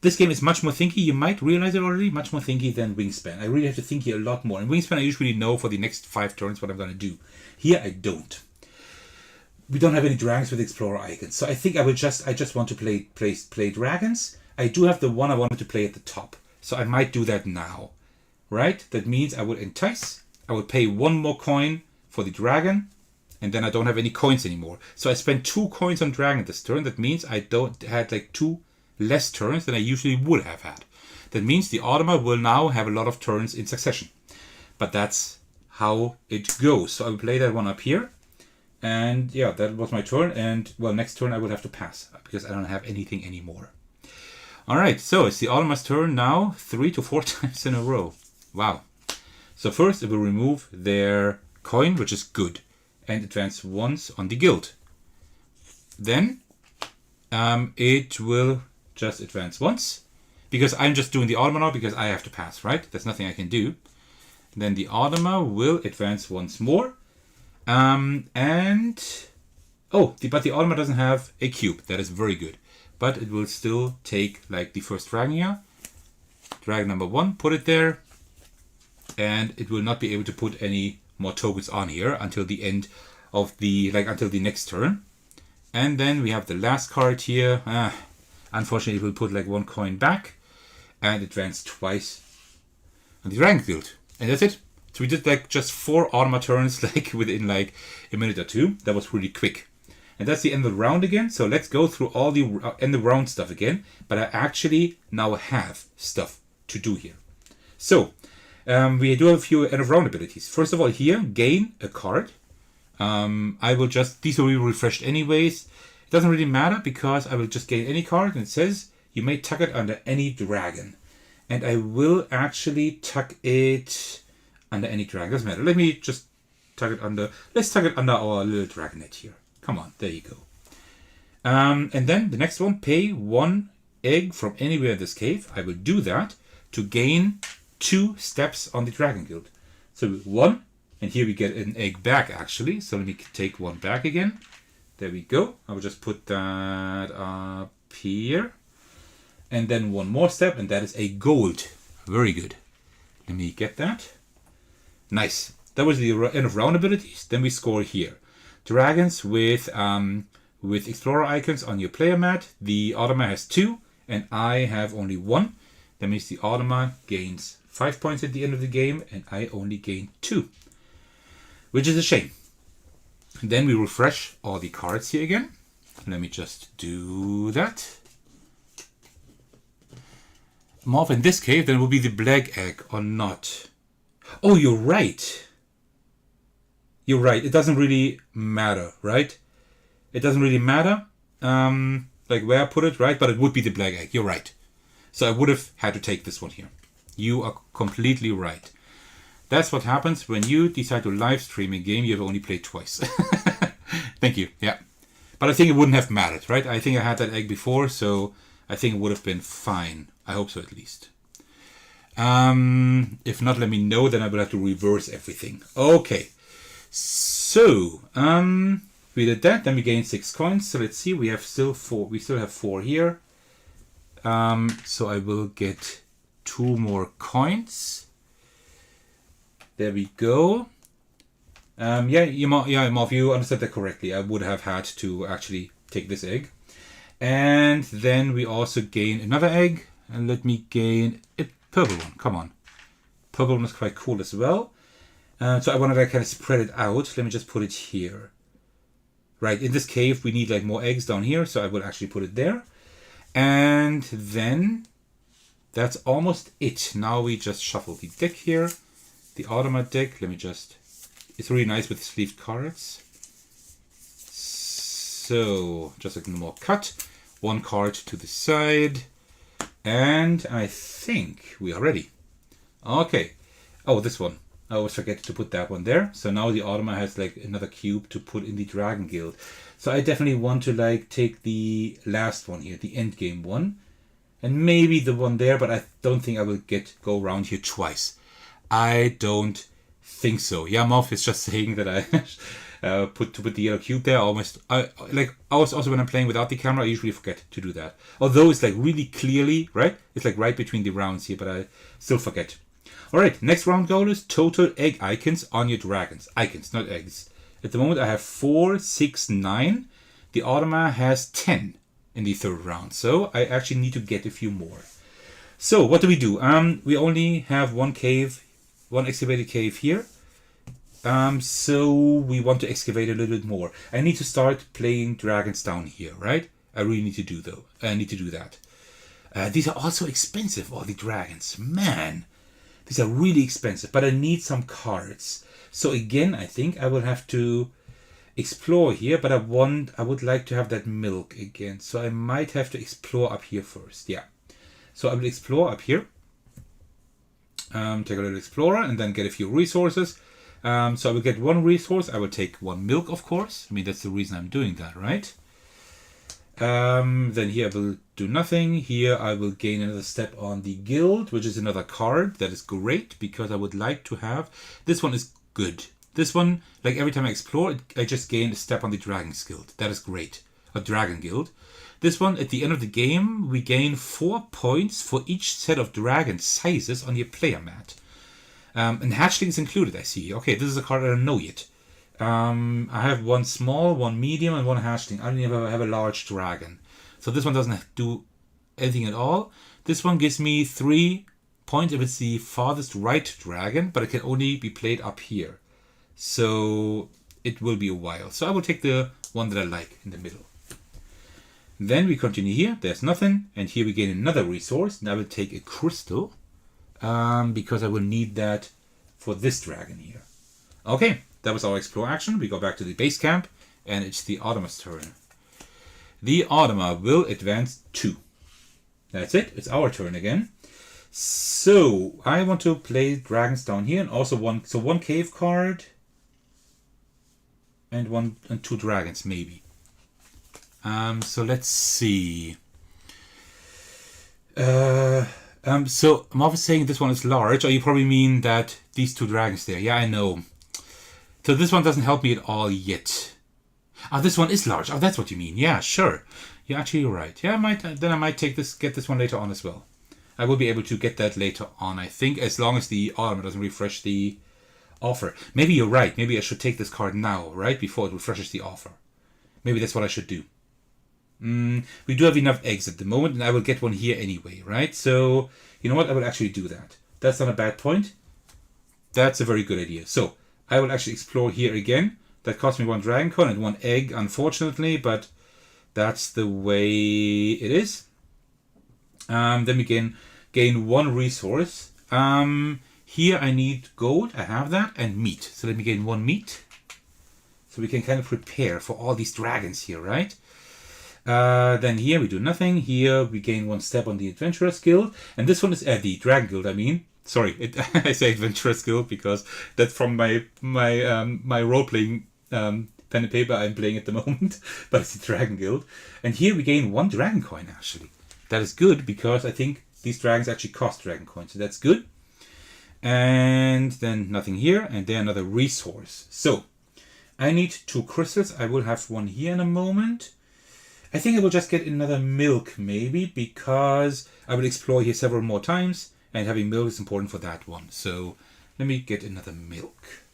This game is much more thinky. You might realize it already. Much more thinky than Wingspan. I really have to think here a lot more. In Wingspan, I usually know for the next 5 turns what I'm going to do. Here, I don't. We don't have any dragons with explorer icons, so I think I just want to play dragons. I do have the one I wanted to play at the top, so I might do that now. Right? That means I will entice. I will pay 1 more coin for the dragon, and then I don't have any coins anymore. So I spent 2 coins on dragon this turn. That means I had like 2 less turns than I usually would have had. That means the Automa will now have a lot of turns in succession. But that's how it goes. So I will play that one up here. And yeah, that was my turn. And well, next turn I will have to pass because I don't have anything anymore. Alright, so it's the Automa's turn now 3 to 4 times in a row. Wow. So first it will remove their coin, which is good, and advance once on the guild. Then it will just advance once, because I'm just doing the Automa now because I have to pass, right? There's nothing I can do. Then the Automa will advance once more. But the Automa doesn't have a cube. That is very good. But it will still take like the first dragon here. Dragon number 1, put it there. And it will not be able to put any more tokens on here until the end of until the next turn. And then we have the last card here. Unfortunately, it will put like 1 coin back and advance twice on the Dragon Guild. And that's it. So we did like just 4 Automa turns like within like a minute or 2. That was really quick. And that's the end of the round again. So let's go through all the end of round stuff again. But I actually now have stuff to do here. So we do have a few end of round abilities. First of all, here, gain a card. I will just, these will be refreshed anyways. It doesn't really matter because I will just gain any card, and it says you may tuck it under any dragon. And I will actually tuck it under any dragon. Doesn't matter. Let me just tuck it under, let's tuck it under our little dragonette here. Come on, there you go. And then the next one, pay 1 egg from anywhere in this cave. I will do that to gain 2 steps on the Dragon Guild. So 1, and here we get an egg back actually. So let me take 1 back again. There we go. I will just put that up here. And then 1 more step, and that is a gold. Very good. Let me get that. Nice. That was the end of round abilities. Then we score here. Dragons with explorer icons on your player mat. The Automa has 2, and I have only 1. That means the Automa gains 5 points at the end of the game, and I only gain 2. Which is a shame. And then we refresh all the cards here again. Let me just do that. Morph in this case, then it will be the black egg or not. Oh, you're right. You're right. It doesn't really matter, right? It doesn't really matter, like where I put it, right? But it would be the black egg. You're right. So I would have had to take this one here. You are completely right. That's what happens when you decide to live stream a game you have only played twice. Thank you. Yeah. But I think it wouldn't have mattered, right? I think I had that egg before, so I think it would have been fine. I hope so, at least. If not, let me know. Then I will have to reverse everything. Okay. So, we did that. Then we gained 6 coins. So let's see. We have still 4. We still have 4 here. So I will get 2 more coins. There we go. Yeah, Marv, you understood that correctly. I would have had to actually take this egg. And then we also gain another egg. And let me gain a purple one. Come on. Purple one is quite cool as well. So I wanted to kind of spread it out. Let me just put it here. Right, in this cave we need like more eggs down here. So I will actually put it there. And then that's almost it. Now we just shuffle the deck here. The Automa deck. Let me just... It's really nice with sleeved cards. So just like more cut. 1 card to the side. And I think we are ready. Okay. Oh, this one. I always forget to put that one there. So now the Automa has like another cube to put in the Dragon Guild. So I definitely want to like take the last one here, the end game one. And maybe the one there, but I don't think I will go around here twice. I don't think so. Yeah, Morph is just saying that I put the yellow cube there. I was also when I'm playing without the camera, I usually forget to do that. Although it's like really clearly, right? It's like right between the rounds here, but I still forget. Alright, next round goal is total egg icons on your dragons. Icons, not eggs. At the moment I have 4, 6, 9. The Automa has 10 in the 3rd round. So I actually need to get a few more. So what do? We only have 1 cave, 1 excavated cave here. So we want to excavate a little bit more. I need to start playing dragons down here, right? I really need to do that. These are also expensive, all the dragons. Man, these are really expensive, but I need some cards. So again, I think I will have to explore here, but I would like to have that milk again. So I might have to explore up here first. Yeah. So I will explore up here. Take a little explorer and then get a few resources. So I will get 1 resource. I will take 1 milk, of course. I mean, that's the reason I'm doing that, right? Then here I will do nothing. Here I will gain another step on the guild, which is another card. That is great because I would like to have... This one is good. This one, like every time I explore, I just gain a step on the Dragon's Guild. That is great. A Dragon Guild. This one, at the end of the game, we gain 4 points for each set of dragon sizes on your player mat. And hatchlings included, I see. Okay, this is a card I don't know yet. I have 1 small, 1 medium, and 1 hatchling. I don't even have a large dragon. So this one doesn't do anything at all. This one gives me 3 points if it's the farthest right dragon, but it can only be played up here. So it will be a while. So I will take the one that I like in the middle. Then we continue here. There's nothing. And here we gain another resource. And I will take a crystal. Because I will need that for this dragon here. Okay, that was our explore action. We go back to the base camp. And it's the Automa's turn. The Automa will advance 2. That's it. It's our turn again. So I want to play dragons down here. And also one cave card. And 2 dragons maybe. So let's see. So I'm obviously saying this one is large, or you probably mean that these 2 dragons there. Yeah, I know. So this one doesn't help me at all yet. Oh, this one is large. Oh, that's what you mean. Yeah, sure. Yeah, actually you're right. Yeah, I might get this one later on as well. I will be able to get that later on, I think, as long as the Automa doesn't refresh the offer. Maybe you're right. Maybe I should take this card now, right? Before it refreshes the offer. Maybe that's what I should do. We do have enough eggs at the moment, and I will get one here anyway, right? So, you know what? I will actually do that. That's not a bad point. That's a very good idea. So, I will actually explore here again. That cost me 1 dragon coin and 1 egg, unfortunately, but that's the way it is. Then we can gain 1 resource. Here I need gold. I have that, and meat. So let me gain 1 meat. So we can kind of prepare for all these dragons here, right? Then here we do nothing. Here we gain 1 step on the Adventurers Guild. And this one is the Dragon Guild, I mean. Sorry, I say Adventurers Guild because that's from my role-playing pen and paper I'm playing at the moment. But it's the Dragon Guild. And here we gain 1 dragon coin, actually. That is good because I think these dragons actually cost dragon coins. So that's good. And then nothing here. And then another resource. So, I need 2 crystals. I will have 1 here in a moment. I think I will just get another milk, maybe, because I will explore here several more times, and having milk is important for that one. So let me get another milk.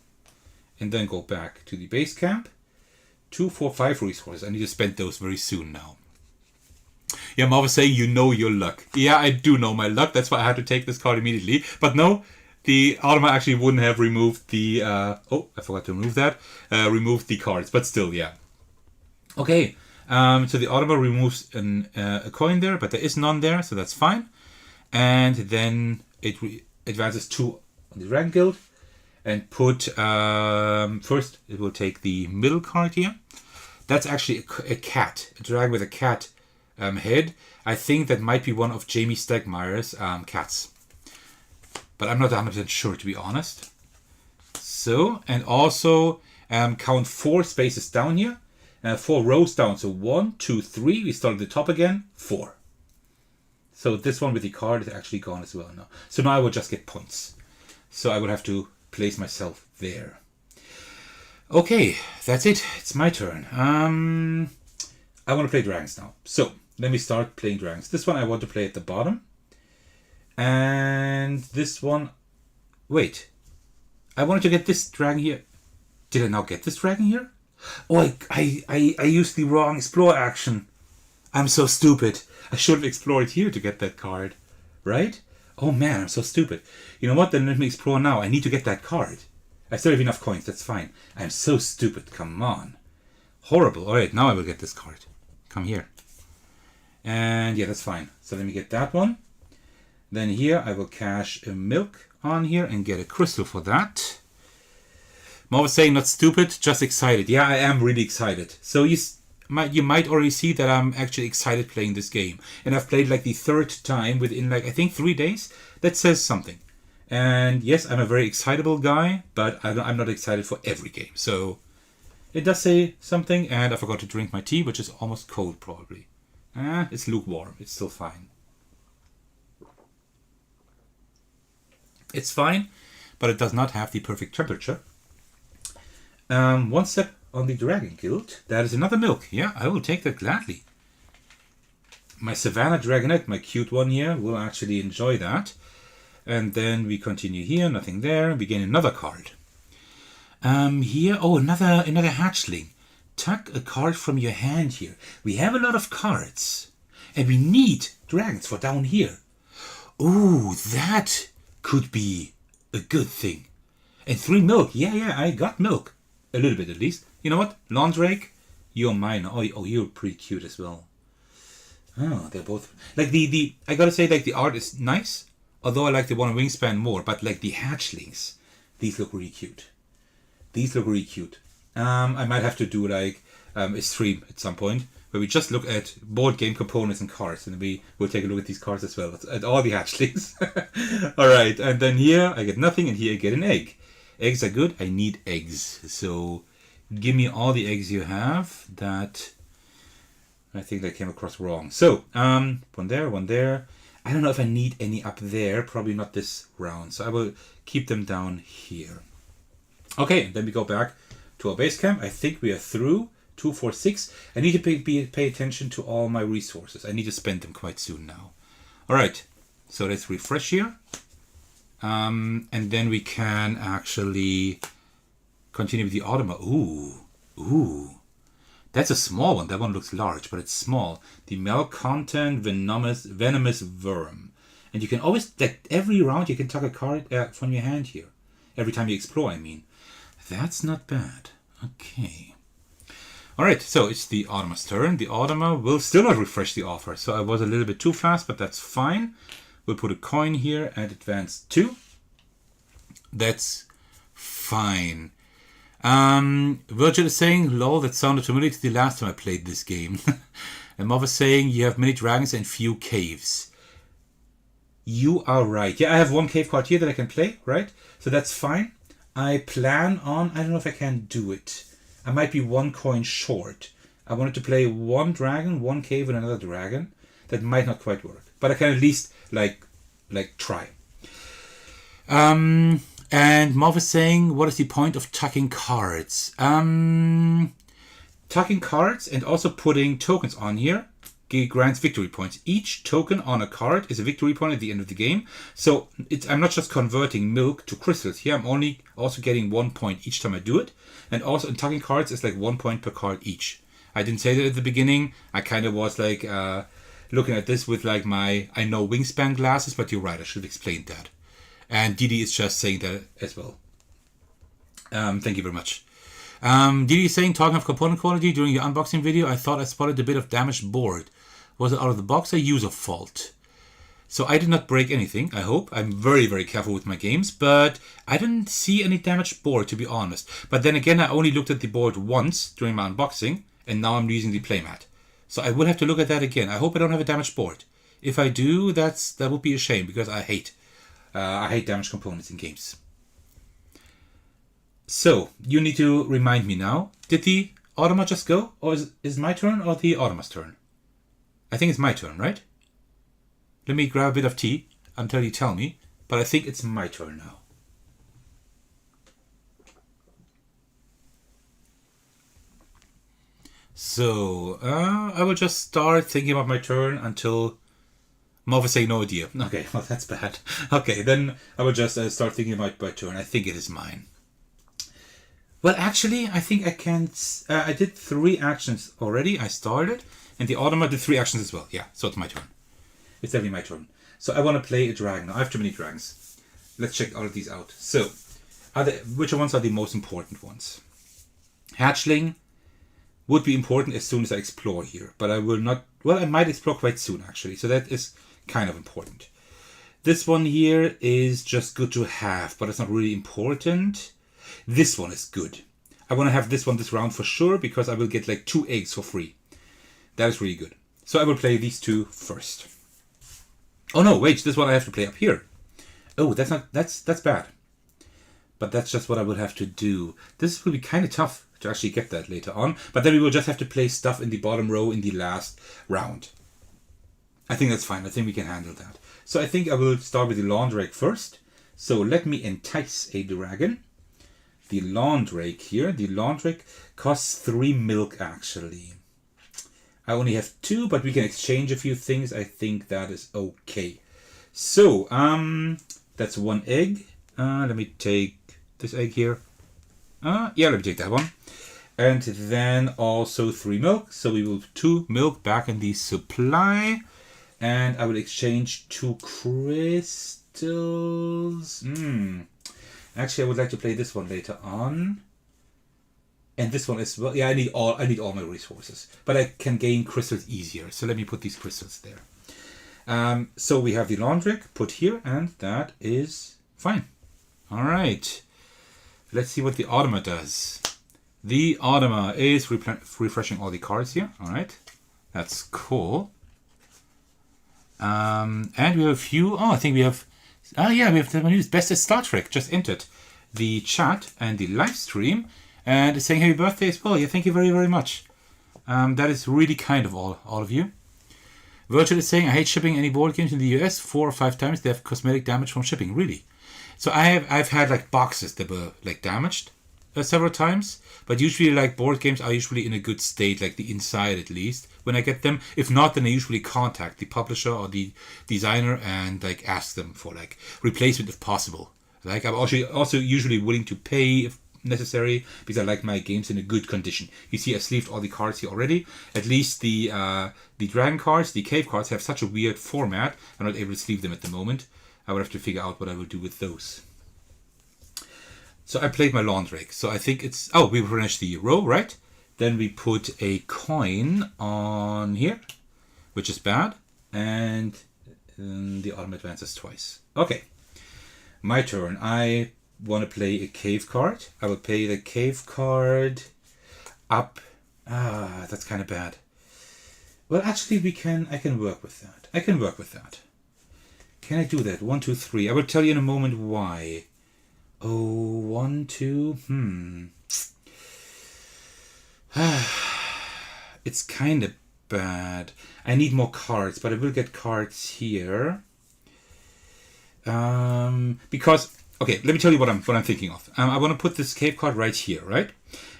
And then go back to the base camp. 2, 4, 5 resources. I need to spend those very soon now. Yeah, I'm always saying you know your luck. Yeah, I do know my luck. That's why I had to take this card immediately. But no, the Automa actually wouldn't have removed the... oh, I forgot to remove that. Removed the cards, but still, yeah. Okay. So the Automa removes a coin there, but there is none there, so that's fine. And then it advances 2 on the Dragon Guild. And put, first it will take the middle card here. That's actually a cat, a dragon with a cat head. I think that might be one of Jamie Stegmaier's cats. But I'm not 100% sure, to be honest. So, and also count 4 spaces down here. 4 rows down. So 1, 2, 3. We start at the top again. 4. So this one with the card is actually gone as well now. So now I will just get points. So I will have to place myself there. Okay, that's it. It's my turn. I want to play dragons now. So let me start playing dragons. This one I want to play at the bottom. And this one... Wait. I wanted to get this dragon here. Did I now get this dragon here? Oh, I used the wrong explore action. I'm so stupid. I should have explored here to get that card. Right? Oh man, I'm so stupid. You know what? Then let me explore now. I need to get that card. I still have enough coins. That's fine. I'm so stupid. Come on. Horrible. Alright, now I will get this card. Come here. And yeah, that's fine. So let me get that one. Then here I will cash a milk on here and get a crystal for that. I'm always saying not stupid, just excited. Yeah, I am really excited. So you might already see that I'm actually excited playing this game. And I've played like the 3rd time within like, I think 3 days. That says something. And yes, I'm a very excitable guy, but I'm not excited for every game. So it does say something. And I forgot to drink my tea, which is almost cold probably. It's lukewarm. It's still fine. It's fine, but it does not have the perfect temperature. 1 step on the Dragon Guild. That is another milk. Yeah, I will take that gladly. My Savannah Dragonette, my cute one here, will actually enjoy that. And then we continue here, nothing there. We gain another card. Here, oh, another hatchling. Tuck a card from your hand here. We have a lot of cards. And we need dragons for down here. Ooh, that could be a good thing. And 3 milk. Yeah, I got milk. A little bit at least. You know what? Lawndrake. You're mine. Oh, you're pretty cute as well. Oh, they're both like the. I gotta say, like the art is nice. Although I like the one on Wingspan more, but like the hatchlings, these look really cute. These look really cute. I might have to do like a stream at some point where we just look at board game components and cards, and we will take a look at these cards as well, at all the hatchlings. All right, and then here I get nothing, and here I get an egg. Eggs are good. I need eggs, so give me all the eggs you have. That I think that came across wrong. So one there, one there. I don't know if I need any up there. Probably not this round. So I will keep them down here. Okay, then we go back to our base camp. I think we are through 2, 4, 6. I need to pay attention to all my resources. I need to spend them quite soon now. All right, so let's refresh here. And then we can actually continue with the Automa. Ooh. That's a small one. That one looks large, but it's small. The malcontent venomous worm. And you can always, like every round, you can tuck a card from your hand here. Every time you explore, I mean. That's not bad. Okay. Alright, so it's the Automa's turn. The Automa will still not refresh the offer. So I was a little bit too fast, but that's fine. We'll put a coin here and advance 2. That's fine. Virgil is saying, lol, that sounded familiar to the last time I played this game. And Mother saying, you have many dragons and few caves. You are right. Yeah, I have one cave card here that I can play, right? So that's fine. I plan on, I don't know if I can do it. I might be 1 coin short. I wanted to play 1 dragon, 1 cave, and another dragon. That might not quite work. But I can at least, like try. And Marv is saying, what is the point of tucking cards? Tucking cards and also putting tokens on here grants victory points. Each token on a card is a victory point at the end of the game. So I'm not just converting milk to crystals here. I'm only also getting 1 point each time I do it. And also in tucking cards, it's like 1 point per card each. I didn't say that at the beginning. I kind of was like looking at this with like my I know Wingspan glasses, but you're right. I should have explained that. And Didi is just saying that as well. Thank you very much. Didi is saying, talking of component quality, during your unboxing video, I thought I spotted a bit of damaged board. Was it out of the box or user fault? So I did not break anything, I hope. I'm very, very careful with my games, but I didn't see any damaged board, to be honest. But then again, I only looked at the board once during my unboxing, and now I'm using the playmat. So I will have to look at that again. I hope I don't have a damaged board. If I do, that would be a shame, because I hate damaged components in games. So, you need to remind me now. Did the Automa just go? Or is it my turn or the Automa's turn? I think it's my turn, right? Let me grab a bit of tea until you tell me. But I think it's my turn now. So, I will just start thinking about my turn until Marv is saying no idea. Okay, well that's bad. Okay, then I will just start thinking about my turn. I think it is mine. Well, actually, I think I can... I did 3 actions already. I started. And the Automa did 3 actions as well. Yeah, so it's my turn. It's definitely my turn. So I want to play a dragon. Now, I have too many dragons. Let's check all of these out. So, which ones are the most important ones? Hatchling would be important as soon as I explore here. But I will not... Well, I might explore quite soon, actually. So that is kind of important. This one here is just good to have, but it's not really important. This one is good. I want to have this one this round for sure, because I will get like 2 eggs for free. That is really good. So I will play these 2 first. Oh no, wait, this one I have to play up here. Oh, that's bad. But that's just what I will have to do. This will be kind of tough to actually get that later on. But then we will just have to play stuff in the bottom row in the last round. I think that's fine. I think we can handle that. So I think I will start with the Lawndrake first. So let me entice a dragon. The Lawndrake here. The Lawndrake costs 3 milk actually. I only have 2, but we can exchange a few things. I think that is okay. So, that's 1 egg. Let me take this egg here. Yeah, let me take that one. And then also 3 milk. So we will have 2 milk back in the supply. And I will exchange 2 crystals. Actually, I would like to play this one later on. And this one as well. Yeah, I need all my resources, but I can gain crystals easier. So let me put these crystals there. So we have the laundry put here, and that is fine. All right. Let's see what the Automa does. The Automa is refreshing all the cards here. All right. That's cool. And we have a few. Oh, I think we have. Yeah, we have the news. Best at Star Trek just entered the chat and the live stream, and it's saying happy birthday as well. Yeah, thank you very, very much. That is really kind of all of you. Virtual is saying, I hate shipping any board games in the US 4 or 5 times. They have cosmetic damage from shipping. Really? So I've had like boxes that were like damaged several times, but usually like board games are usually in a good state, like the inside at least, when I get them. If not, then I usually contact the publisher or the designer and like ask them for like replacement if possible. Like I'm also usually willing to pay if necessary, because I like my games in a good condition. You see, I sleeved all the cards here already. At least the dragon cards, the cave cards have such a weird format. I'm not able to sleeve them at the moment. I would have to figure out what I will do with those. So I played my laundry. So I think it's... Oh, we finished the row, right? Then we put a coin on here, which is bad. And the autumn advances twice. Okay. My turn. I want to play a cave card. I will play the cave card up. That's kind of bad. Well, actually, I can work with that. Can I do that? 1, 2, 3. I will tell you in a moment why. Oh, 1, 2. It's kind of bad. I need more cards, but I will get cards here. Because, okay, let me tell you what I'm thinking of. I want to put this cave card right here, right?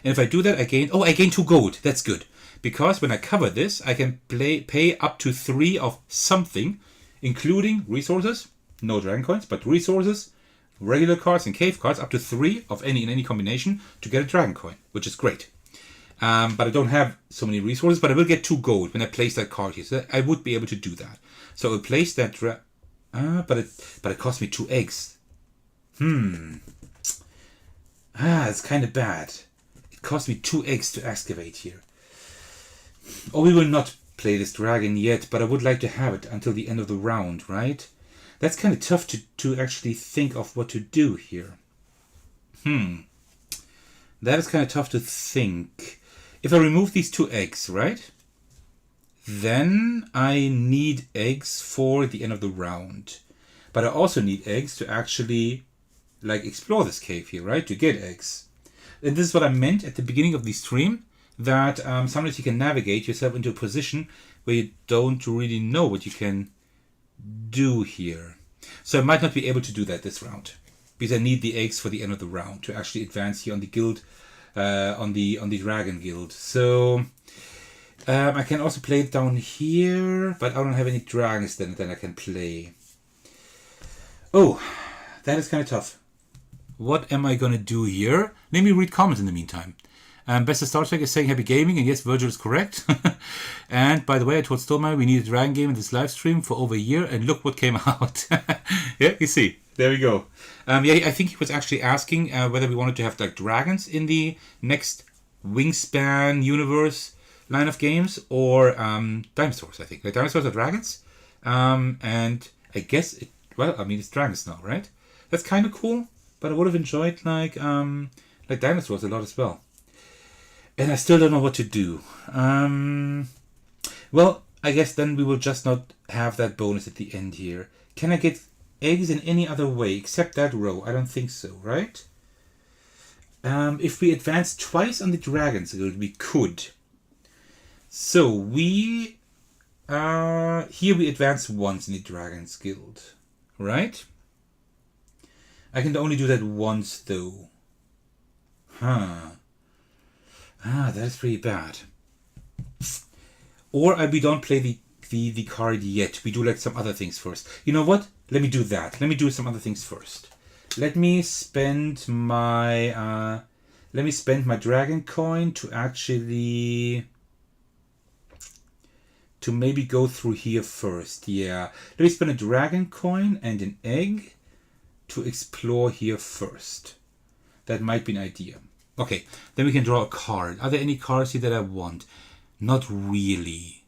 And if I do that, I gain 2 gold. That's good. Because when I cover this, I can pay up to 3 of something, including resources, no dragon coins, but resources, regular cards and cave cards, up to 3 of any combination to get a dragon coin, which is great. But I don't have so many resources, but I will get 2 gold when I place that card here. So I would be able to do that. So I will place that but it cost me 2 eggs. It's kind of bad. It cost me 2 eggs to excavate here. Oh, we will not play this dragon yet, but I would like to have it until the end of the round, right? That's kind of tough to actually think of what to do here. That is kind of tough to think. If I remove these 2 eggs, right? Then I need eggs for the end of the round. But I also need eggs to actually like explore this cave here, right? To get eggs. And this is what I meant at the beginning of the stream, that sometimes you can navigate yourself into a position where you don't really know what you can do here. So I might not be able to do that this round, because I need the eggs for the end of the round to actually advance here on the guild, on the dragon guild. So I can also play it down here, but I don't have any dragons then I can play. Oh, that is kind of tough. What am I going to do here? Let me read comments in the meantime. Best of Star Trek is saying happy gaming, and yes, Virgil is correct. And by the way, I told Stonemaier we need a dragon game in this live stream for over a year, and look what came out. Yeah, you see. There we go. Yeah, I think he was actually asking whether we wanted to have like dragons in the next Wingspan universe line of games, or dinosaurs, I think. Like dinosaurs are dragons. And I guess it's dragons now, right? That's kind of cool, but I would have enjoyed like dinosaurs a lot as well. And I still don't know what to do. Well, I guess then we will just not have that bonus at the end here. Can I get eggs in any other way except that row? I don't think so, right? If we advance twice on the Dragons Guild, we could. So we... here we advance once in the Dragons Guild, right? I can only do that once, though. That is pretty bad. Or we don't play the card yet. We do like some other things first. You know what? Let me do that. Let me do some other things first. Let me spend my dragon coin to actually maybe go through here first. Yeah. Let me spend a dragon coin and an egg to explore here first. That might be an idea. Okay, then we can draw a card. Are there any cards here that I want? Not really.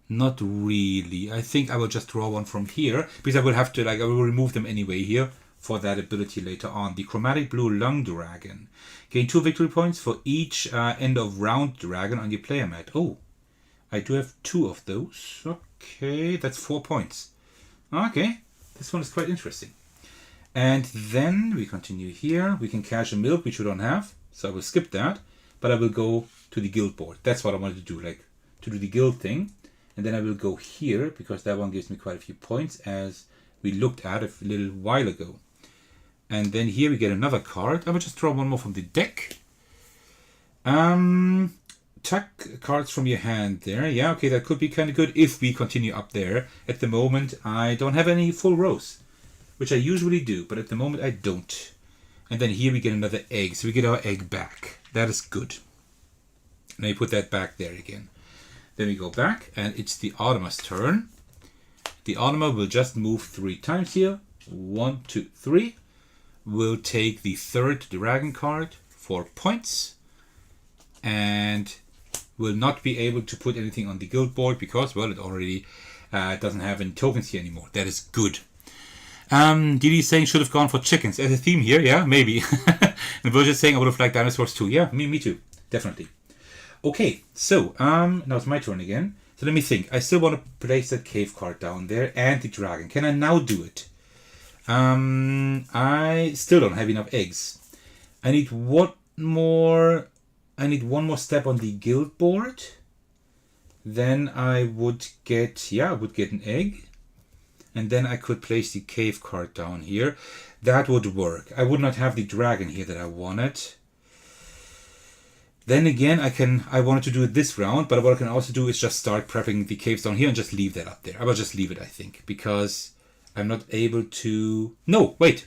Not really. I think I will just draw one from here, because I will have to, I will remove them anyway here for that ability later on. The Chromatic Blue Lung Dragon. Gain 2 victory points for each end of round dragon on your player mat. Oh, I do have 2 of those. Okay, that's 4 points. Okay, this one is quite interesting. And then we continue here. We can cash a milk, which we don't have. So I will skip that. But I will go to the guild board. That's what I wanted to do, like to do the guild thing. And then I will go here, because that one gives me quite a few points, as we looked at a little while ago. And then here we get another card. I will just draw one more from the deck. Tuck cards from your hand there. Yeah, okay, that could be kind of good if we continue up there. At the moment, I don't have any full rows, which I usually do, but at the moment I don't. And then here we get another egg, so we get our egg back. That is good. Now you put that back there again. Then we go back, and it's the Automa's turn. The Automa will just move 3 times here. 1, 2, 3. We'll take the 3rd dragon card, 4 points. And will not be able to put anything on the guild board because, well, it already doesn't have any tokens here anymore. That is good. Didi is saying should have gone for chickens as a theme here. Yeah, maybe. And we're just saying I would have liked dinosaurs too. Yeah, me too. Definitely. Okay, so now it's my turn again. So let me think. I still want to place that cave card down there and the dragon. Can I now do it? I still don't have enough eggs. I need one more step on the guild board. Then I would get an egg. And then I could place the cave card down here. That would work. I would not have the dragon here that I wanted. Then again, I wanted to do it this round, but what I can also do is just start prepping the caves down here and just leave that up there. I will just leave it, I think, because I'm not able to... No, wait.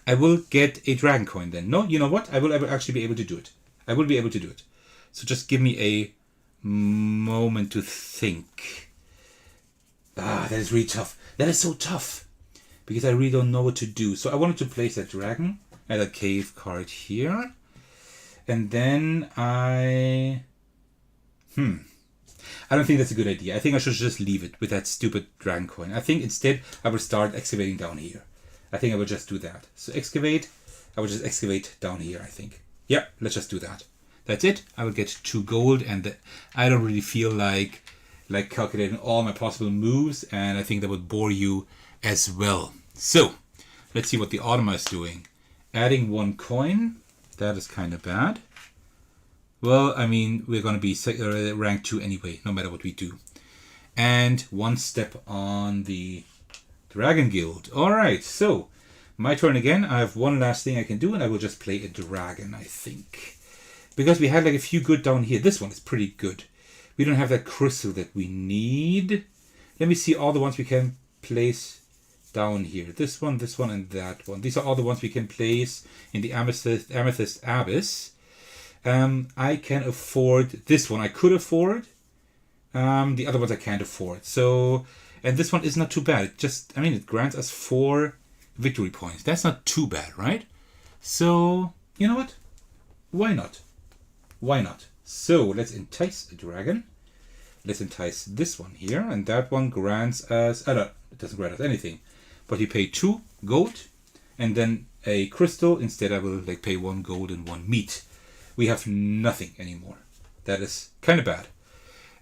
I will get a dragon coin then. No, you know what? I will actually be able to do it. I will be able to do it. So just give me a moment to think. That is really tough. That is so tough. Because I really don't know what to do. So I wanted to place that dragon and a cave card here. And then I don't think that's a good idea. I think I should just leave it with that stupid dragon coin. I think instead I will start excavating down here. I think I will just do that. So excavate. I will just excavate down here, I think. Yeah, let's just do that. That's it. I will get 2 gold, and I don't really feel like calculating all my possible moves, and I think that would bore you as well. So let's see what the Automa is doing. Adding 1 coin. That is kind of bad. Well, I mean, we're going to be rank 2 anyway, no matter what we do. And 1 step on the Dragon Guild. Alright, so my turn again. I have 1 last thing I can do, and I will just play a dragon, I think. Because we had like a few good down here. This one is pretty good. We don't have that crystal that we need. Let me see all the ones we can place down here. This one, and that one. These are all the ones we can place in the Amethyst Abyss. I can afford this one. I could afford. The other ones I can't afford. So, and this one is not too bad. It grants us 4 victory points. That's not too bad, right? So, you know what? Why not? Why not? So, let's entice a dragon. Let's entice this one here. And that one grants us... it doesn't grant us anything. But you pay 2 gold and then a crystal. Instead, I will pay 1 gold and 1 meat. We have nothing anymore. That is kind of bad.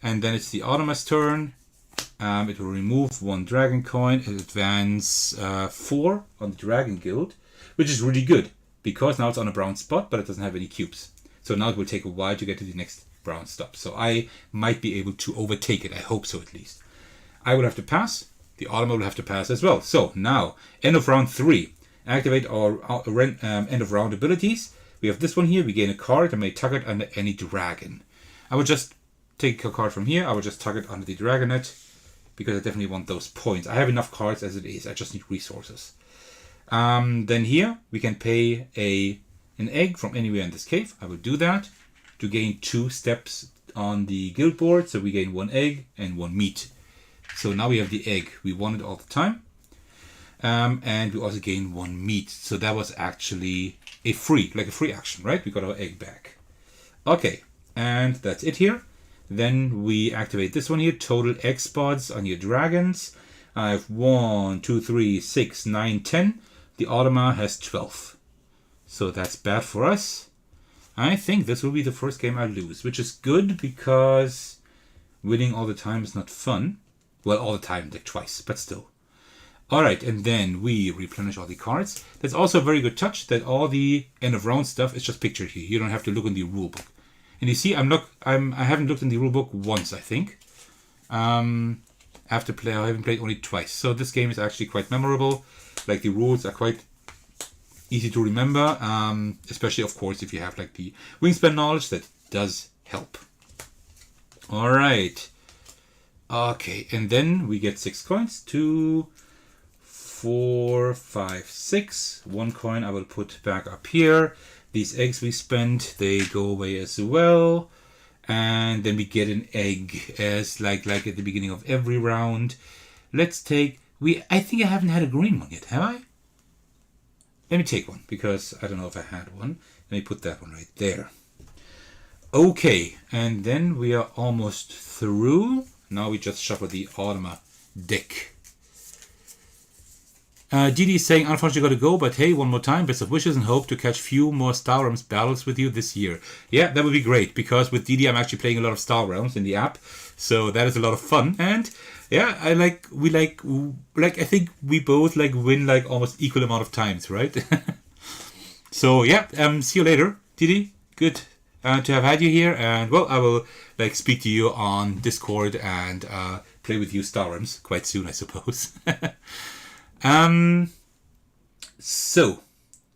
And then it's the Automa's turn. It will remove 1 dragon coin and advance 4 on the Dragon Guild, which is really good because now it's on a brown spot, but it doesn't have any cubes. So now it will take a while to get to the next brown stop. So I might be able to overtake it. I hope so, at least. I will have to pass. The Automa will have to pass as well. So now, end of round 3. Activate our end of round abilities. We have this one here. We gain a card and may tuck it under any dragon. I will just take a card from here. I will just tuck it under the dragonet because I definitely want those points. I have enough cards as it is. I just need resources. Then here we can pay an egg from anywhere in this cave. I will do that to gain 2 steps on the guild board. So we gain 1 egg and 1 meat. So now we have the egg. We want it all the time. And we also gain 1 meat. So that was actually a free action, right? We got our egg back. Okay, and that's it here. Then we activate this one here, total egg spots on your dragons. I have 1, 2, 3, 6, 9, 10. The Automa has 12. So that's bad for us. I think this will be the first game I lose, which is good because winning all the time is not fun. Well, all the time, like twice, but still. Alright, and then we replenish all the cards. That's also a very good touch that all the end of round stuff is just pictured here. You don't have to look in the rulebook. And you see, I haven't looked in the rulebook once, I think. I haven't played only twice. So this game is actually quite memorable. Like the rules are quite easy to remember. Especially, of course, if you have like the Wingspan knowledge, that does help. Alright. Okay, and then we get 6 coins. 2, 4, 5, 6. 1 coin I will put back up here. These eggs we spent, they go away as well. And then we get an egg as like at the beginning of every round. Let's take... I think I haven't had a green one yet, have I? Let me take one, because I don't know if I had one. Let me put that one right there. Okay, and then we are almost through. Now we just shuffle the Automa deck. Didi is saying, unfortunately got to go, but hey, one more time, best of wishes and hope to catch few more Star Realms battles with you this year. Yeah, that would be great, because with Didi I'm actually playing a lot of Star Realms in the app, so that is a lot of fun. And yeah, I think we both win like almost equal amount of times, right? So yeah, see you later, Didi. Good to have had you here, and well, I will speak to you on Discord and play with you Star Realms quite soon, I suppose. So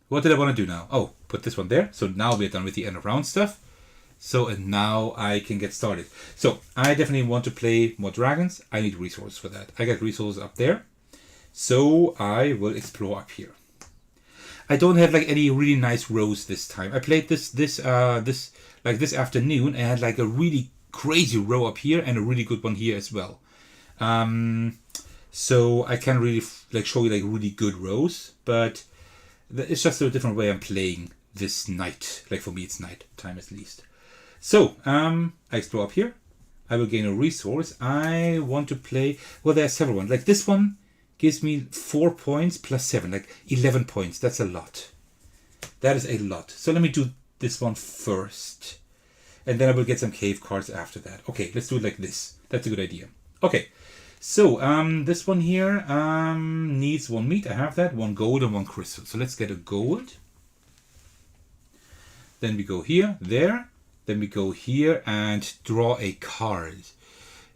what did I want to do now? Oh, put this one there. So now we're done with the end of round stuff. So, and now I can get started. So I definitely want to play more dragons. I need resources for that. I got resources up there. So I will explore up here. I don't have any really nice rows this time. I played this afternoon. I had a really crazy row up here and a really good one here as well. So I can't really show you really good rows, but it's just a different way I'm playing this night. For me, it's night time at least. So I explore up here. I will gain a resource. I want to play. Well, there are several ones. This one gives me 4 points plus 7, 11 points. That's a lot. That is a lot. So let me do this one first, and then I will get some cave cards after that. Okay, let's do it like this. That's a good idea. Okay. So, this one here needs 1 meat. I have that. 1 gold and 1 crystal. So let's get a gold. Then we go here, there. Then we go here and draw a card.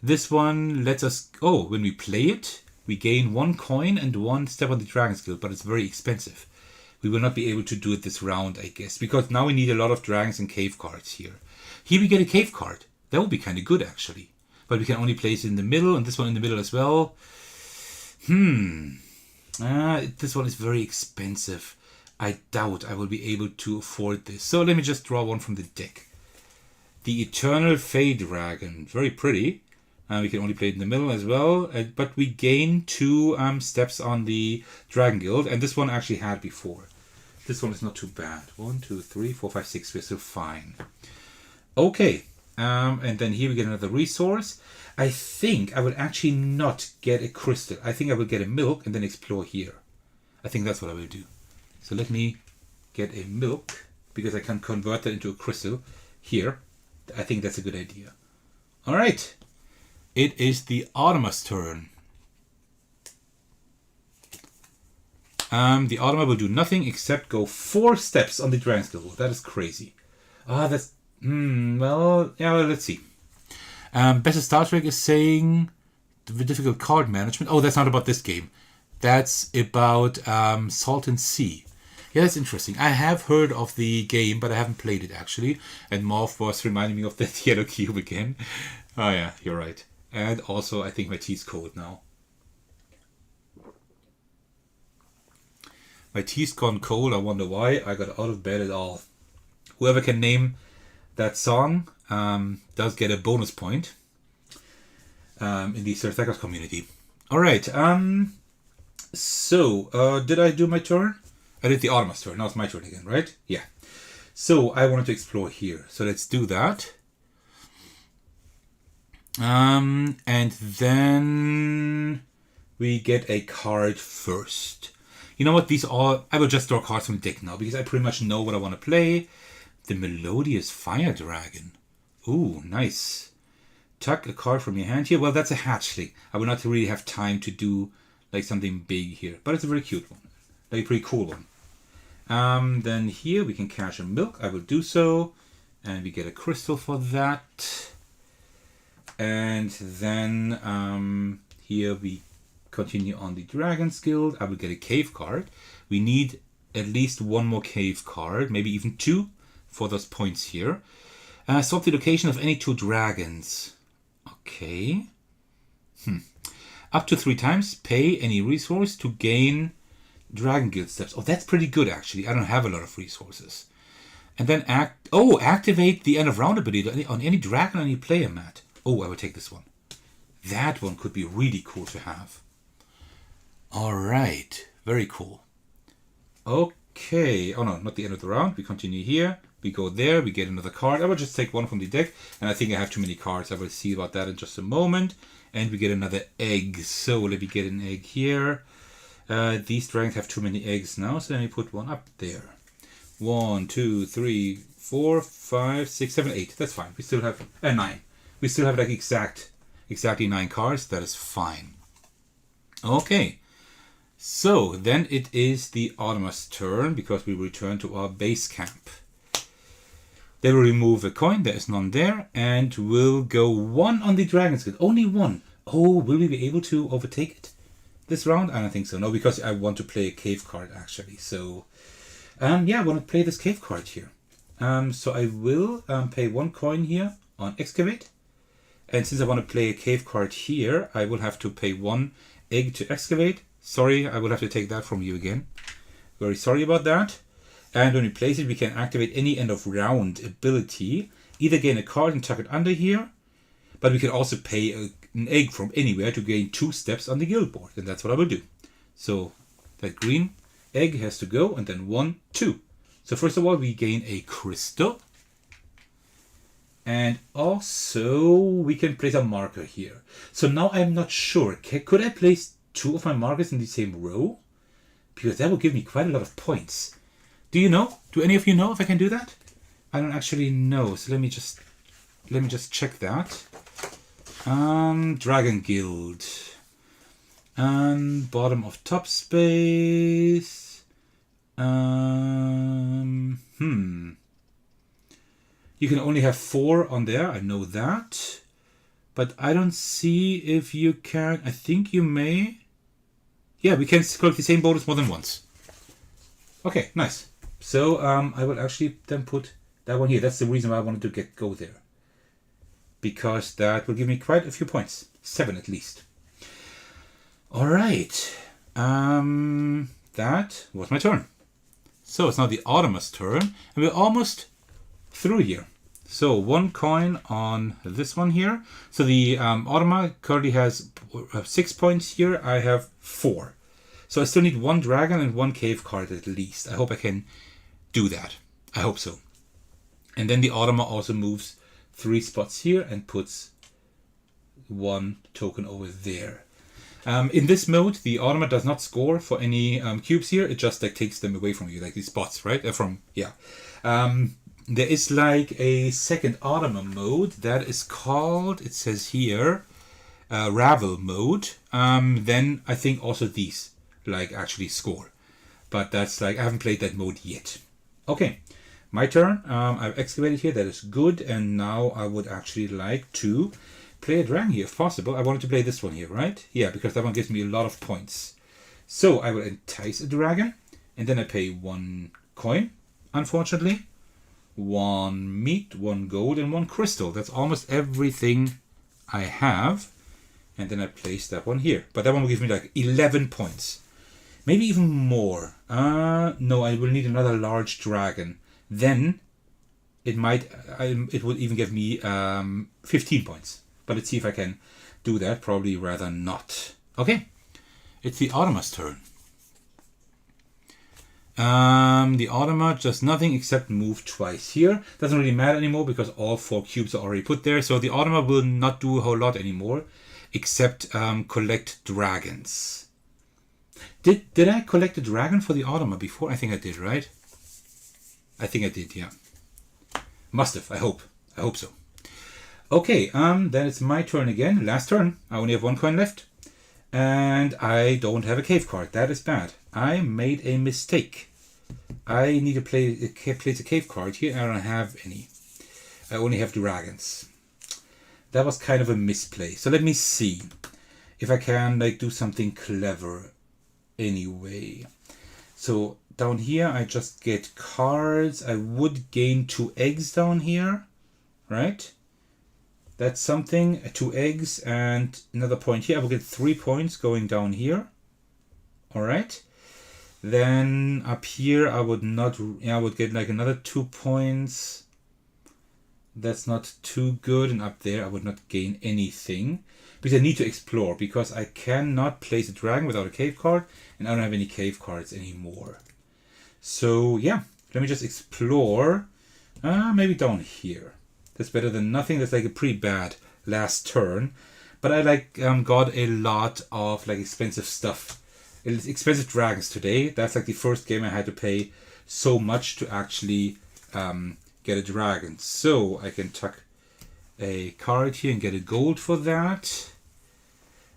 This one lets us... Oh, when we play it, we gain 1 coin and 1 step on the Dragon's Guild, but it's very expensive. We will not be able to do it this round, I guess, because now we need a lot of dragons and cave cards here. Here we get a cave card. That would be kind of good, actually. But we can only place it in the middle, and this one in the middle as well. This one is very expensive. I doubt I will be able to afford this. So let me just draw one from the deck. The Eternal Fey Dragon. Very pretty. We can only play it in the middle as well. But we gain 2 steps on the Dragon Guild. And this one actually had before. This one is not too bad. 1, 2, 3, 4, 5, 6. We're still fine. Okay. And then here we get another resource. I think I would actually not get a crystal. I think I will get a milk and then explore here. I think that's what I will do. So let me get a milk, because I can convert that into a crystal here. I think that's a good idea. Alright. It is the Automa's turn. The Automa will do nothing except go 4 steps on the Dragon's Guild. That is crazy. That's... well, let's see. Best of Star Trek is saying the difficult card management. Oh, that's not about this game. That's about Salt and Sea. Yeah, that's interesting. I have heard of the game, but I haven't played it actually. And Morph was reminding me of that yellow cube again. Oh yeah, you're right. And also, I think my tea's cold now. My tea's gone cold. I wonder why. I got out of bed at all. Whoever can name that song does get a bonus point in the Thecos community. Alright, so did I do my turn? I did the Automa's turn. Now it's my turn again, right? Yeah. So I wanted to explore here. So let's do that. And then we get a card first. You know what? I will just draw cards from the deck now because I pretty much know what I want to play. The Melodious Fire Dragon. Ooh, nice. Tuck a card from your hand here. Well, that's a hatchling. I will not really have time to do like something big here, but it's a very cute one. Like a pretty cool one. Then here we can cash a milk. I will do so. And we get a crystal for that. And then here we continue on the Dragon's Guild. I will get a cave card. We need at least one more cave card, maybe even two for those points here. Swap the location of any two dragons. Okay. Up to 3 times, pay any resource to gain Dragon Guild steps. Oh, that's pretty good actually. I don't have a lot of resources. And then activate the end of round ability on any dragon on any player mat. Oh, I will take this one. That one could be really cool to have. Alright, very cool. Okay, oh no, not the end of the round. We continue here. We go there, we get another card. I will just take one from the deck. And I think I have too many cards. I will see about that in just a moment. And we get another egg. So let me get an egg here. These dragons have too many eggs now, so let me put one up there. 1, 2, 3, 4, 5, 6, 7, 8. That's fine. We still have 9. We still have like exactly 9 cards. That is fine. Okay. So then it is the Automa's turn because we return to our base camp. They will remove a coin. There is none there, and we'll go 1 on the Dragon's Guild. Only 1. Oh, will we be able to overtake it this round? I don't think so. No, because I want to play a cave card actually. So, yeah, I want to play this cave card here. So I will pay 1 coin here on excavate. And since I want to play a cave card here, I will have to pay 1 egg to excavate. Sorry, I will have to take that from you again. Very sorry about that. And when we place it, we can activate any end of round ability. Either gain a card and tuck it under here, but we can also pay an egg from anywhere to gain 2 steps on the guild board. And that's what I will do. So that green egg has to go, and then 1, 2. So first of all, we gain a crystal. And also we can place a marker here. So now I'm not sure. Could I place 2 of my markers in the same row? Because that will give me quite a lot of points. Do you know? Do any of you know if I can do that? I don't actually know. So let me just check that. Dragon Guild. Bottom of top space. You can only have 4 on there. I know that. But I don't see if you can. I think you may. Yeah, we can collect the same bonus more than once. Okay, nice. So I will actually then put that one here. That's the reason why I wanted to go there. Because that will give me quite a few points. 7 at least. Alright. That was my turn. So it's now the Automa's turn. And we're almost through here. So 1 coin on this one here. So the Automa currently has 6 points here. I have 4. So I still need 1 dragon and 1 cave card at least. I hope I can do that. I hope so. And then the Automa also moves 3 spots here and puts 1 token over there. In this mode, the Automa does not score for any cubes here. It just like takes them away from you, like these spots, right? There is like a second Automa mode that is called, it says here, Ravel mode. Then I think also these like actually score. But that's like, I haven't played that mode yet. Okay, my turn. I've excavated here, that is good. And now I would actually like to play a dragon here, if possible. I wanted to play this one here, right? Yeah, because that one gives me a lot of points. So I will entice a dragon. And then I pay 1 coin, unfortunately. 1 meat, 1 gold, and 1 crystal. That's almost everything I have. And then I place that one here. But that one will give me like 11 points. Maybe even more. No, I will need another large dragon. Then it would even give me 15 points. But let's see if I can do that. Probably rather not. Okay. It's the Automa's turn. The automat does nothing except move twice here. Doesn't really matter anymore because all 4 cubes are already put there. So the automat will not do a whole lot anymore except collect dragons. Did I collect a dragon for the automat before? I think I did, right? I think I did, yeah. Must have, I hope. I hope so. Okay, then it's my turn again. Last turn. I only have 1 coin left. And I don't have a cave card. That is bad. I made a mistake. I need to place a cave card here. I don't have any. I only have dragons. That was kind of a misplay. So let me see if I can like do something clever anyway. So down here I just get cards. I would gain 2 eggs down here, right? That's something. 2 eggs and another point here. I will get 3 points going down here. All right. Then up here I would not. I would get like another 2 points. That's not too good. And up there I would not gain anything because I need to explore because I cannot place a dragon without a cave card, and I don't have any cave cards anymore. So yeah, let me just explore. Maybe down here. That's better than nothing. That's like a pretty bad last turn. But I like got a lot of like expensive stuff. Expensive dragons today. That's like the first game I had to pay so much to actually get a dragon. So I can tuck a card here and get a gold for that.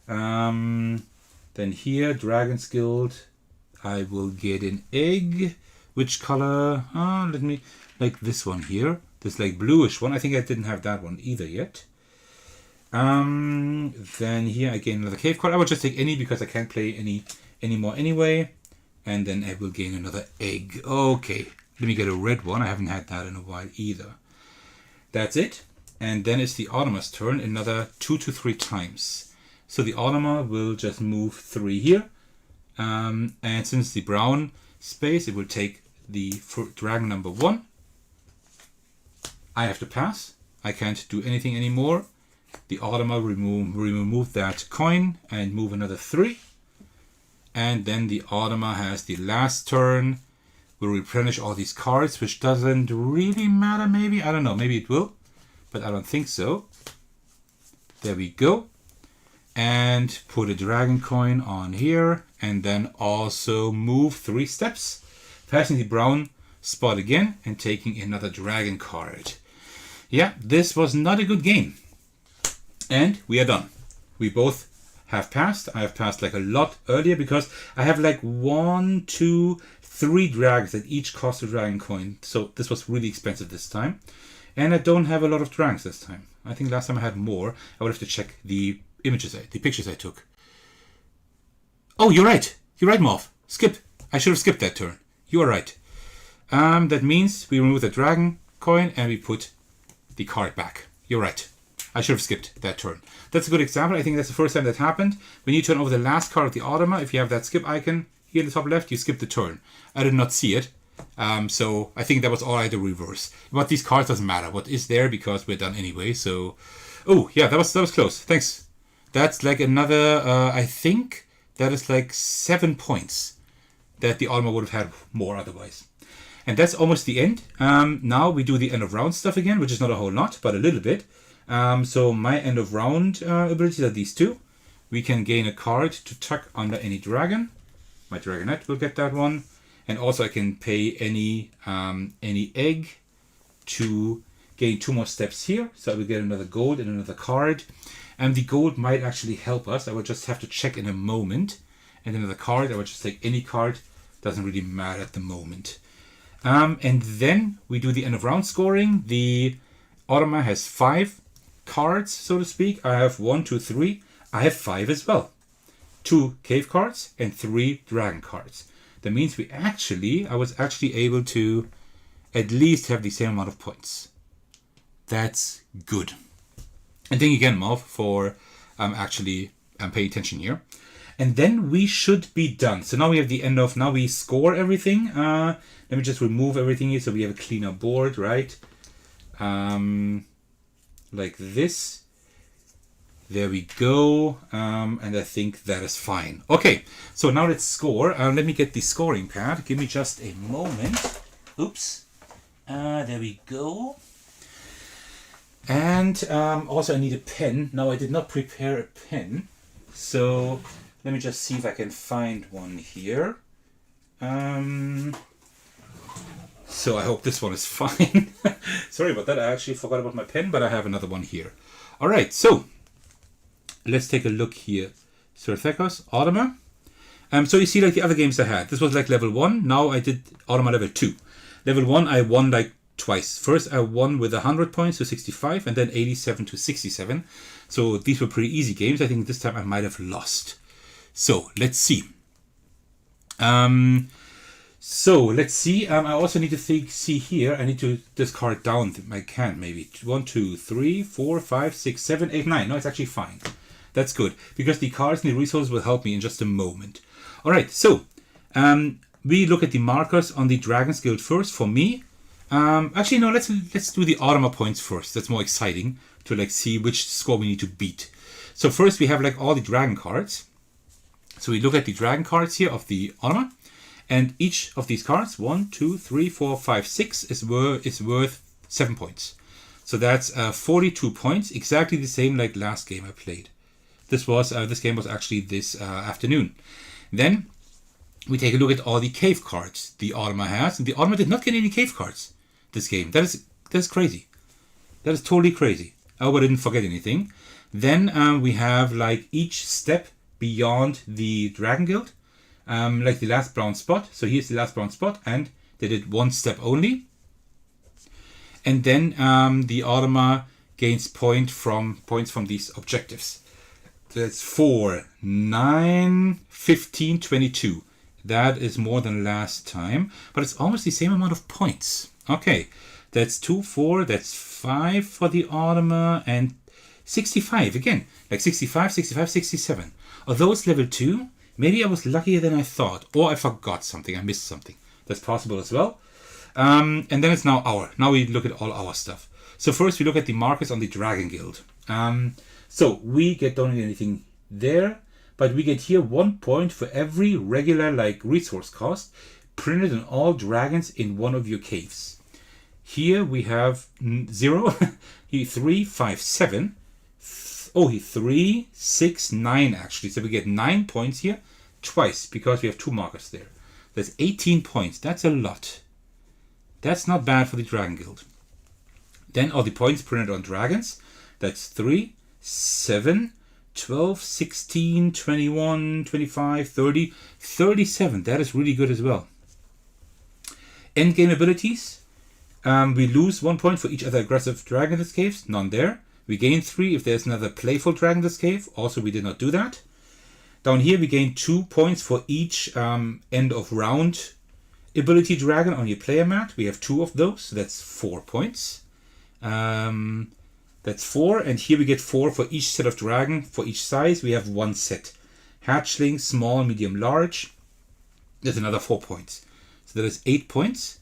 Then here, Dragon's Guild. I will get an egg. Which color? Let me, like this one here. This like bluish one. I think I didn't have that one either yet. Then here I gain another cave card. I will just take any because I can't play any more anyway. And then I will gain another egg. Okay, let me get a red one. I haven't had that in a while either. That's it. And then it's the automa's turn. Another 2 to 3 times. So the automa will just move 3 here. And since the brown space, it will take the dragon number 1. I have to pass. I can't do anything anymore. The automa will remove that coin and move another 3. And then the automa has the last turn. Will replenish all these cards, which doesn't really matter maybe. I don't know. Maybe it will. But I don't think so. There we go. And put a dragon coin on here. And then also move 3 steps. Passing the brown spot again and taking another dragon card. Yeah, this was not a good game. And we are done. We both have passed. I have passed like a lot earlier because I have like 1, 2, 3 dragons that each cost a dragon coin. So this was really expensive this time. And I don't have a lot of dragons this time. I think last time I had more. I would have to check the pictures I took. Oh, you're right. You're right, Morph. Skip. I should have skipped that turn. You are right. That means we remove the dragon coin and we put the card back. You're right. I should have skipped that turn. That's a good example. I think that's the first time that happened. When you turn over the last card of the automa, if you have that skip icon here in the top left, you skip the turn. I did not see it. So I think that was all I had to reverse. But these cards doesn't matter. What is there because we're done anyway. So, oh yeah, that was close. Thanks. That's like another. I think that is like 7 points that the automa would have had more otherwise. And that's almost the end. Now we do the end of round stuff again, which is not a whole lot, but a little bit. So my end of round abilities are these 2. We can gain a card to tuck under any dragon. My dragonette will get that one. And also I can pay any egg to gain 2 more steps here. So I will get another gold and another card. And the gold might actually help us. I will just have to check in a moment. And another card, I will just take any card. Doesn't really matter at the moment. And then we do the end of round scoring. The automa has 5 cards, so to speak. I have 1, 2, 3. I have 5 as well. 2 cave cards and 3 dragon cards. That means I was actually able to at least have the same amount of points. That's good. And thank you again, Malv, for actually paying attention here. And then we should be done. So now we have the end of, now we score everything. Let me just remove everything here so we have a cleaner board, right? Like this. There we go. And I think that is fine. Okay, so now let's score. Let me get the scoring pad. Give me just a moment. Oops. There we go. And also I need a pen. Now I did not prepare a pen. So let me just see if I can find one here. So I hope this one is fine. Sorry about that. I actually forgot about my pen, but I have another one here. All right, so let's take a look here. Sir Thecos, Automa. So you see like the other games I had. This was like level 1. Now I did Automa level 2. Level 1 I won like twice. First I won with 100 points to 65 and then 87 to 67. So these were pretty easy games. I think this time I might have lost. So let's see. So let's see. I also need to see here. I need to discard down. I can't maybe. 1, 2, 3, 4, 5, 6, 7, 8, 9. No, it's actually fine. That's good because the cards and the resources will help me in just a moment. All right. So we look at the markers on the Dragon's Guild first. For me, actually no. Let's do the Automa points first. That's more exciting to like see which score we need to beat. So first we have like all the dragon cards. So we look at the dragon cards here of the Automa. And each of these cards, 1, 2, 3, 4, 5, 6, is worth 7 points. So that's 42 points, exactly the same like last game I played. This game was actually this afternoon. Then we take a look at all the cave cards the Automa has, and the Automa did not get any cave cards this game. That's crazy. That is totally crazy. I hope I didn't forget anything. Then we have like each step beyond the Dragon Guild. Like the last brown spot. So here's the last brown spot, and they did one step only. And then the Automa gains points from these objectives. That's 4, 9, 15, 22. That is more than last time, but it's almost the same amount of points. Okay, that's 2, 4, that's 5 for the Automa, and 65 again. Like 65, 65, 67. Although it's level 2, maybe I was luckier than I thought, or I forgot something, I missed something. That's possible as well. And then it's now we look at all our stuff. So first we look at the markers on the Dragon Guild. So we don't get anything there, but we get here 1 point for every regular like resource cost printed on all dragons in one of your caves. Here we have 0, here 3, 5, 7. Oh, here 3, 6, 9 actually. So we get 9 points here. Twice because we have 2 markers there. That's 18 points. That's a lot. That's not bad for the Dragon Guild. Then all the points printed on dragons. That's 3, 7, 12, 16, 21, 25, 30, 37. That is really good as well. Endgame abilities. We lose 1 point for each other aggressive dragon in this cave. None there. We gain 3 if there's another playful dragon in this cave. Also, we did not do that. Down here we gain 2 points for each end of round ability dragon on your player mat. We have 2 of those, so that's 4 points. That's 4, and here we get 4 for each set of dragon. For each size we have 1 set. Hatchling, small, medium, large. That's another 4 points. So that is 8 points.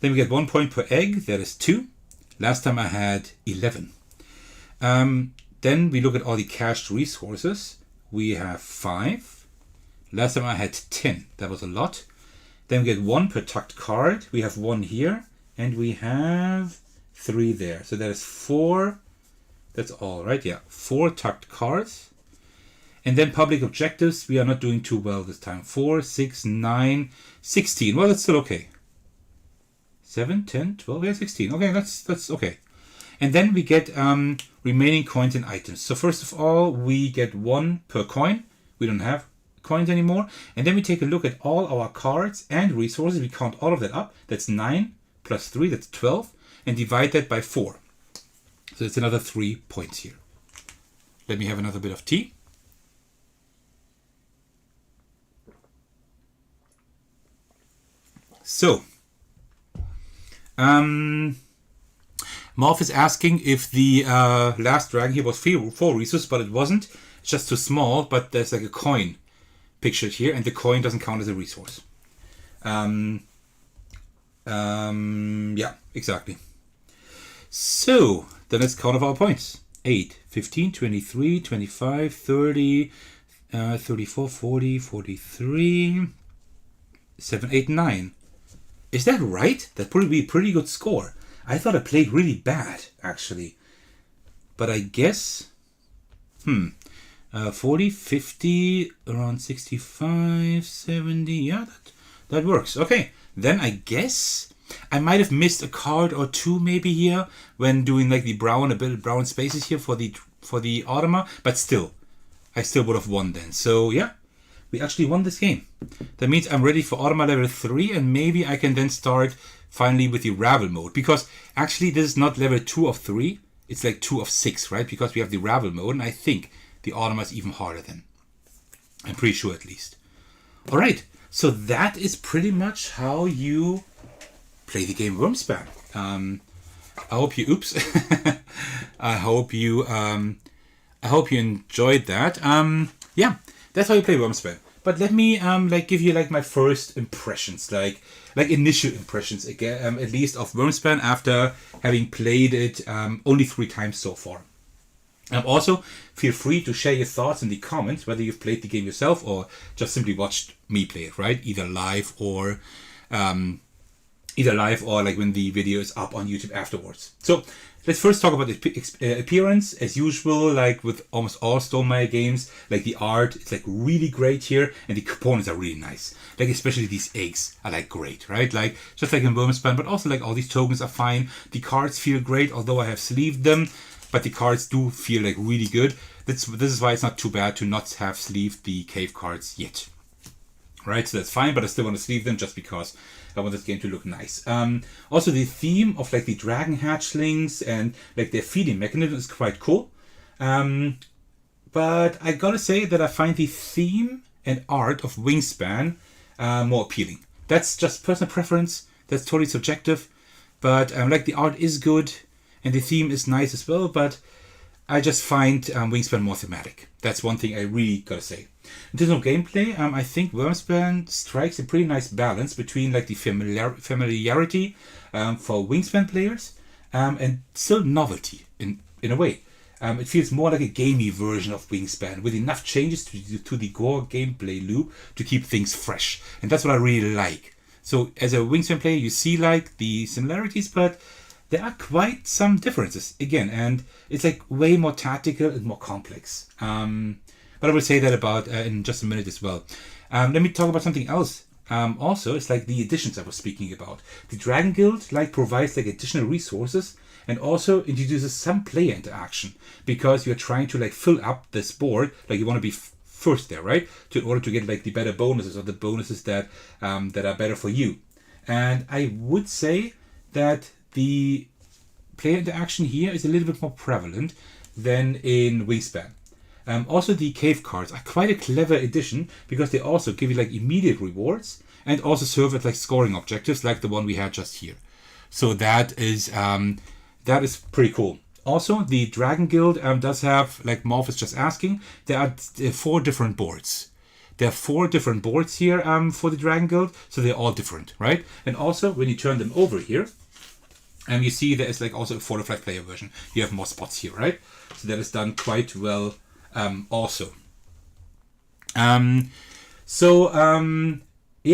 Then we get 1 point per egg, that is 2. Last time I had 11. Then we look at all the cached resources. We have 5. Last time I had 10. That was a lot. Then we get 1 per tucked card. We have 1 here. And we have 3 there. So that is 4. That's all, right? Yeah. 4 tucked cards. And then public objectives. We are not doing too well this time. 4, 6, 9, 16. Well, that's still okay. 7, 10, 12, yeah, 16. Okay, that's okay. And then we get remaining coins and items. So first of all, we get 1 per coin. We don't have coins anymore. And then we take a look at all our cards and resources. We count all of that up. That's 9 plus 3, that's 12. And divide that by 4. So it's another 3 points here. Let me have another bit of tea. So, Morph is asking if the last dragon here was 4 resources, but it wasn't. It's just too small, but there's like a coin pictured here, and the coin doesn't count as a resource. Yeah, exactly. So, then let's count off our points. 8, 15, 23, 25, 30, 34, 40, 43, 7, 8, 9. Is that right? That would be a pretty good score. I thought I played really bad, actually. But I guess... 40, 50, around 65, 70. Yeah, that works. Okay, then I guess I might have missed a card or two maybe here when doing like the brown, a bit of brown spaces here for the Automa. But still, I still would have won then. So yeah, we actually won this game. That means I'm ready for Automa level 3, and maybe I can then start finally with the Ravel mode. Because actually this is not level 2 of 3, it's like 2 of 6, right? Because we have the Ravel mode, and I think the Automa is even harder then. I'm pretty sure at least. Alright, so that is pretty much how you play the game Wyrmspan. I hope you I hope you enjoyed that. Yeah, that's how you play Wyrmspan. But let me give you like my first impressions, like initial impressions again, at least of Wyrmspan after having played it only 3 times so far. Also, feel free to share your thoughts in the comments, whether you've played the game yourself or just simply watched me play it, right? Either live or like when the video is up on YouTube afterwards. So let's first talk about the appearance. As usual, like with almost all Stonemaier games, like the art is like really great here, and the components are really nice. Like especially these eggs are like great, right? Like just like in Wyrmspan, but also like all these tokens are fine. The cards feel great, although I have sleeved them. But the cards do feel like really good. This is why it's not too bad to not have sleeved the cave cards yet. Right, so that's fine, but I still want to sleeve them just because I want this game to look nice. Also, the theme of like the dragon hatchlings and like their feeding mechanism is quite cool. But I gotta say that I find the theme and art of Wingspan more appealing. That's just personal preference. That's totally subjective. But like the art is good. And the theme is nice as well, but I just find Wingspan more thematic. That's one thing I really gotta say. In terms of gameplay, I think Wyrmspan strikes a pretty nice balance between like the familiarity for Wingspan players and still novelty in a way. It feels more like a gamey version of Wingspan with enough changes to the core gameplay loop to keep things fresh. And that's what I really like. So as a Wingspan player, you see like the similarities, but there are quite some differences again, and it's like way more tactical and more complex. But I will say that about in just a minute as well. Let me talk about something else. Also, it's like the additions I was speaking about. The Dragon Guild like provides like additional resources and also introduces some player interaction because you're trying to like fill up this board. Like you want to be first there, right? In order to get like the better bonuses or the bonuses that that are better for you. And I would say that the player interaction here is a little bit more prevalent than in Wingspan. Also, the cave cards are quite a clever addition because they also give you like immediate rewards and also serve as like scoring objectives like the one we had just here. So that is pretty cool. Also, the Dragon Guild does have, like Morph is just asking, there are 4 different boards. There are 4 different boards here for the Dragon Guild, so they're all different, right? And also, when you turn them over here, you see there is like also a 4 to 5 player version. You have more spots here, right? So that is done quite well also. Yeah,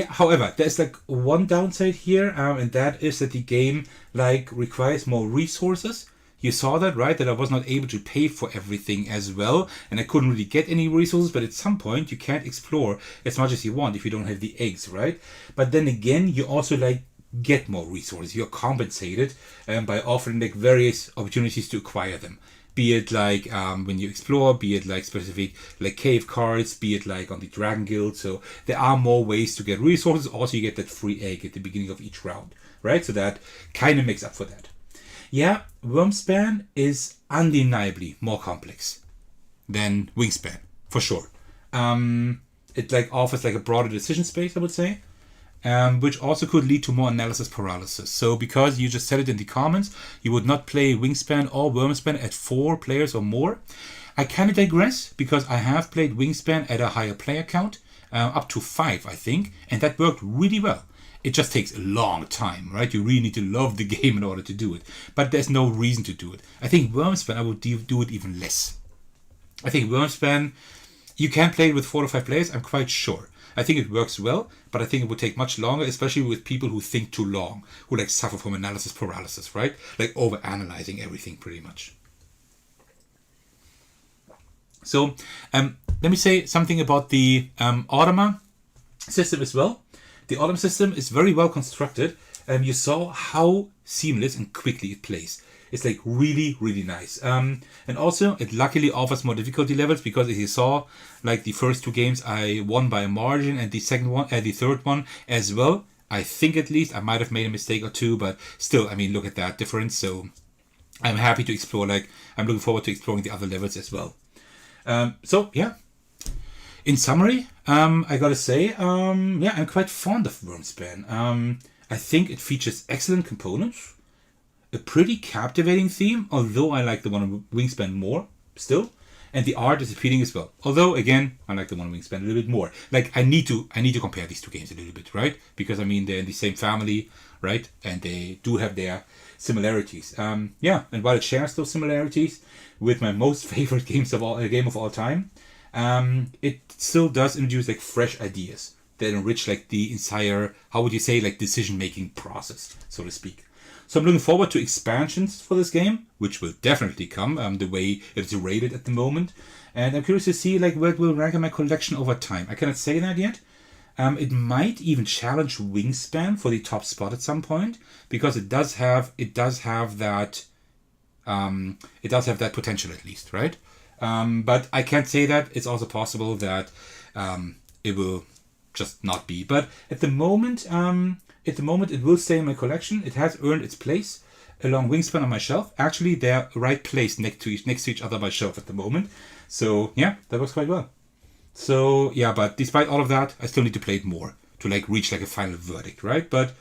however, there's like one downside here, and that is that the game like requires more resources. You saw that, right? That I was not able to pay for everything as well, and I couldn't really get any resources, but at some point you can't explore as much as you want if you don't have the eggs, right? But then again, you also like get more resources. You're compensated by offering like various opportunities to acquire them. Be it like when you explore, be it like specific like cave cards, be it like on the Dragon Guild. So there are more ways to get resources. Also, you get that free egg at the beginning of each round, right? So that kind of makes up for that. Yeah, Wyrmspan is undeniably more complex than Wingspan, for sure. It like offers like a broader decision space, I would say. Which also could lead to more analysis paralysis. So because you just said it in the comments, you would not play Wingspan or Wyrmspan at 4 players or more. I kind of digress because I have played Wingspan at a higher player count, up to 5, I think, and that worked really well. it just takes a long time, right? You really need to love the game in order to do it. But there's no reason to do it. I think Wyrmspan, I would do it even less. I think Wyrmspan, you can play it with 4 to 5 players, I'm quite sure. I think it works well, but I think it would take much longer, especially with people who think too long, who like suffer from analysis paralysis, right? Like over-analyzing everything pretty much. So let me say something about the Automa system as well. The Automa system is very well constructed. You saw how seamless and quickly it plays. It's like really, really nice. And also, it luckily offers more difficulty levels because as you saw, like the first 2 games, I won by a margin, and the third one as well. I think at least I might have made a mistake or 2, but still, I mean, look at that difference. So I'm happy to explore. Like I'm looking forward to exploring the other levels as well. So yeah. In summary, I gotta say, yeah, I'm quite fond of Wyrmspan. I think it features excellent components. A pretty captivating theme, although I like the one on Wingspan more still, and the art is appealing as well. Although again, I like the one on Wingspan a little bit more. Like I need to compare these 2 games a little bit, right? Because I mean they're in the same family, right? And they do have their similarities. Yeah, and while it shares those similarities with my most favorite game of all time, it still does introduce like fresh ideas that enrich like the entire, how would you say, like decision making process, so to speak. So I'm looking forward to expansions for this game, which will definitely come, the way it's rated at the moment. And I'm curious to see like where it will rank in my collection over time. I cannot say that yet. It might even challenge Wingspan for the top spot at some point, because it does have that potential at least, right? But I can't say that. It's also possible that it will just not be. But at the moment, it will stay in my collection. It has earned its place along Wingspan on my shelf. Actually, they're right placed next to each other on my shelf at the moment. So yeah, that works quite well. So yeah, but despite all of that, I still need to play it more to like reach like a final verdict, right? But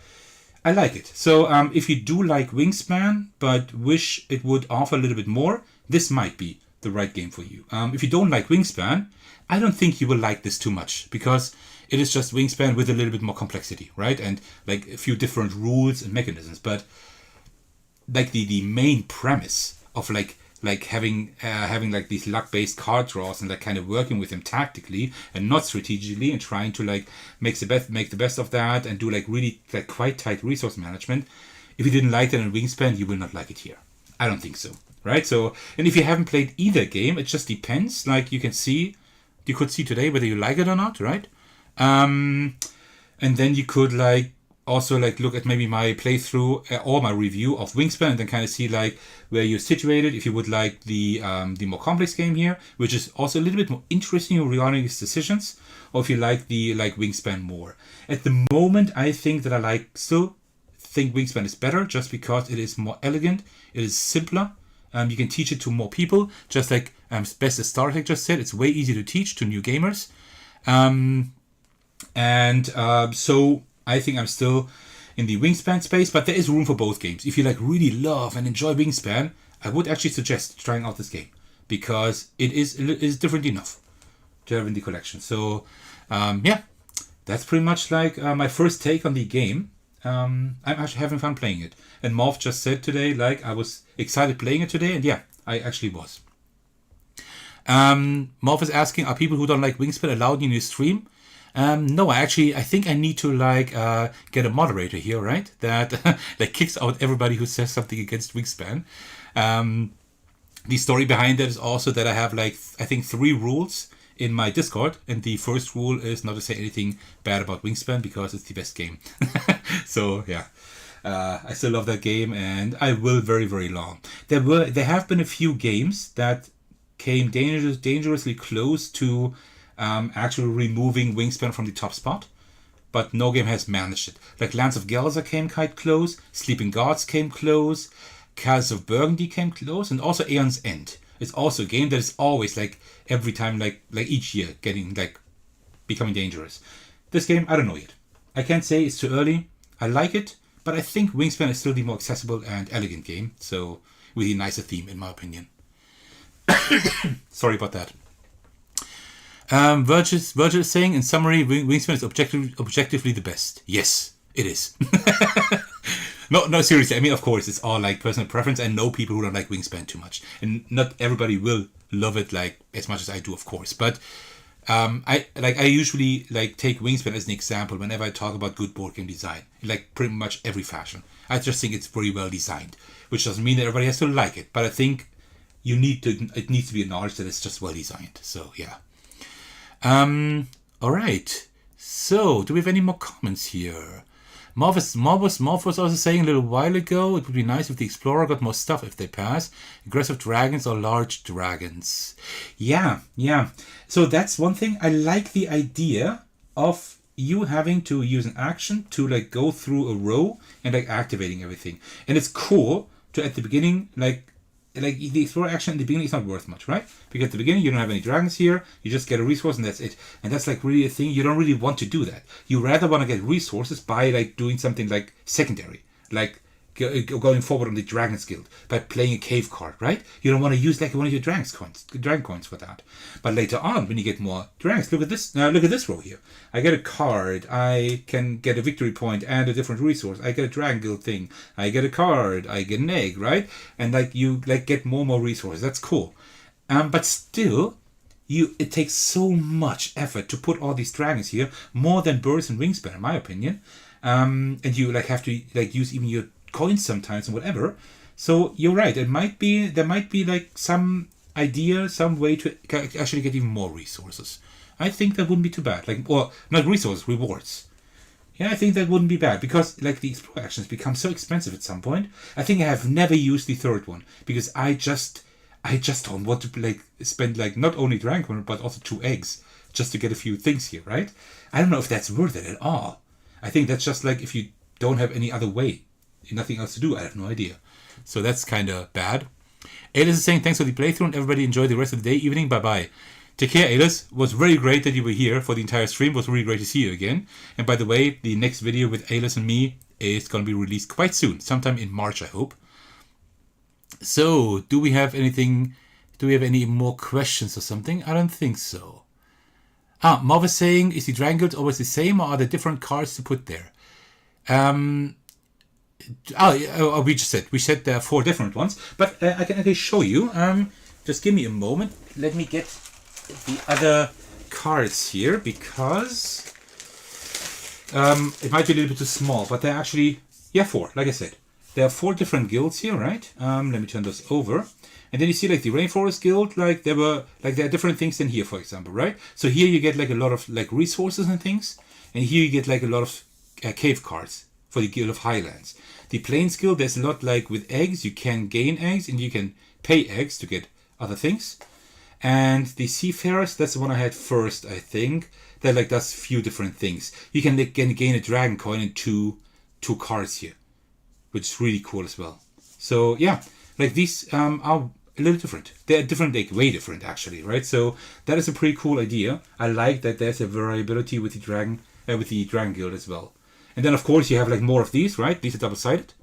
I like it. So if you do like Wingspan but wish it would offer a little bit more, this might be the right game for you. If you don't like Wingspan, I don't think you will like this too much, because it is just Wingspan with a little bit more complexity, right? And like a few different rules and mechanisms. But like the main premise of like having like these luck-based card draws and like kind of working with them tactically and not strategically, and trying to like make the best of that and do like really like quite tight resource management. If you didn't like that in Wingspan, you will not like it here. I don't think so, right? So, and if you haven't played either game, it just depends. Like you could see today whether you like it or not, right? And then you could like also like look at maybe my playthrough or my review of Wingspan, and then kind of see like where you're situated, if you would like the more complex game here, which is also a little bit more interesting regarding its decisions, or if you like the Wingspan more. At the moment, I think that I still think Wingspan is better, just because it is more elegant, it is simpler. You can teach it to more people, just like Best as Star Trek just said. It's way easier to teach to new gamers. So I think I'm still in the Wingspan space, but there is room for both games. If you like really love and enjoy Wingspan, I would actually suggest trying out this game, because it is different enough to have in the collection. So yeah, that's pretty much like my first take on the game. I'm actually having fun playing it. And Morph just said today, like, I was excited playing it today, and yeah, I actually was. Morph is asking, are people who don't like Wingspan allowed in your stream? No, I think I need to get a moderator here, right? That that kicks out everybody who says something against Wingspan. The story behind that is also that I have I think 3 rules in my Discord, and the first rule is not to say anything bad about Wingspan, because it's the best game. So yeah, I still love that game, and I will very, very long. There have been a few games that came dangerously close to actually removing Wingspan from the top spot, but no game has managed it. Like Lands of Gelsa came quite close, Sleeping Gods came close, Cals of Burgundy came close, and also Aeon's End. It's also a game that is always every time each year getting becoming dangerous. This game, I don't know yet. I can't say it's too early. I like it, but I think Wingspan is still the more accessible and elegant game, so with a nicer theme in my opinion. Sorry about that. Virgil is saying, in summary, Wingspan is objectively the best. Yes, It is. No, seriously. I mean, of course, it's all like personal preference. I know people who don't like Wingspan too much, and not everybody will love it like as much as I do, of course. But I usually like take Wingspan as an example whenever I talk about good board game design, in like pretty much every fashion. I just think it's very well designed, which doesn't mean that everybody has to like it, but I think it needs to be acknowledged that it's just well designed. So yeah. All right. So do we have any more comments here? Morph was also saying a little while ago, it would be nice if the Explorer got more stuff if they pass. Aggressive dragons or large dragons. Yeah. So that's one thing. I like the idea of you having to use an action to like go through a row and like activating everything. And it's cool to at the beginning like the Explorer action at the beginning is not worth much, right? Because at the beginning you don't have any dragons here, you just get a resource and that's it. And that's like really a thing, you don't really want to do that. You rather want to get resources by like doing something like secondary, like going forward on the Dragon's Guild, by playing a cave card, right? You don't want to use like one of your dragon coins for that. But later on, when you get more dragons, look at this row here. I get a card, I can get a victory point and a different resource. I get a Dragon Guild thing, I get a card, I get an egg, right? And like you like get more and more resources. That's cool. But still, it takes so much effort to put all these dragons here, more than birds and Wingspan, in my opinion. And you like have to like use even your coins sometimes and whatever. So you're right. There might be like some idea, some way to actually get even more resources. I think that wouldn't be too bad. Like, or not resources, rewards. Yeah, I think that wouldn't be bad because like the Explore actions become so expensive at some point. I think I have never used the third one because I just don't want to like spend like not only Dragon Coin but also 2 eggs just to get a few things here, right? I don't know if that's worth it at all. I think that's just like if you don't have any other way, nothing else to do. I have no idea. So that's kind of bad. Alice is saying thanks for the playthrough and everybody enjoy the rest of the day, evening. Bye bye. Take care, Alice. It was very great that you were here for the entire stream. It was really great to see you again. And by the way, the next video with Alice and me is going to be released quite soon, sometime in March, I hope. So, do we have any more questions or something? I don't think so. Marv is saying, is the Dragon Guild always the same or are there different cards to put there? We said there are 4 different ones, but I can actually show you. Just give me a moment. Let me get the other cards here because it might be a little bit too small, but they're actually 4. Like I said, there are 4 different guilds here, right? Let me turn those over, and then you see like the Rainforest Guild. Like there are different things than here, for example, right? So here you get like a lot of like resources and things, and here you get like a lot of cave cards for the Guild of Highlands. The Plains Guild, there's a lot like with eggs. You can gain eggs and you can pay eggs to get other things. And the Seafarers, that's the one I had first, I think. That like does a few different things. You can like, gain a dragon coin and two cards here, which is really cool as well. So yeah, like these are a little different. They're different, like way different actually, right? So that is a pretty cool idea. I like that there's a variability with the Dragon Guild as well. And then, of course, you have like more of these, right? These are double-sided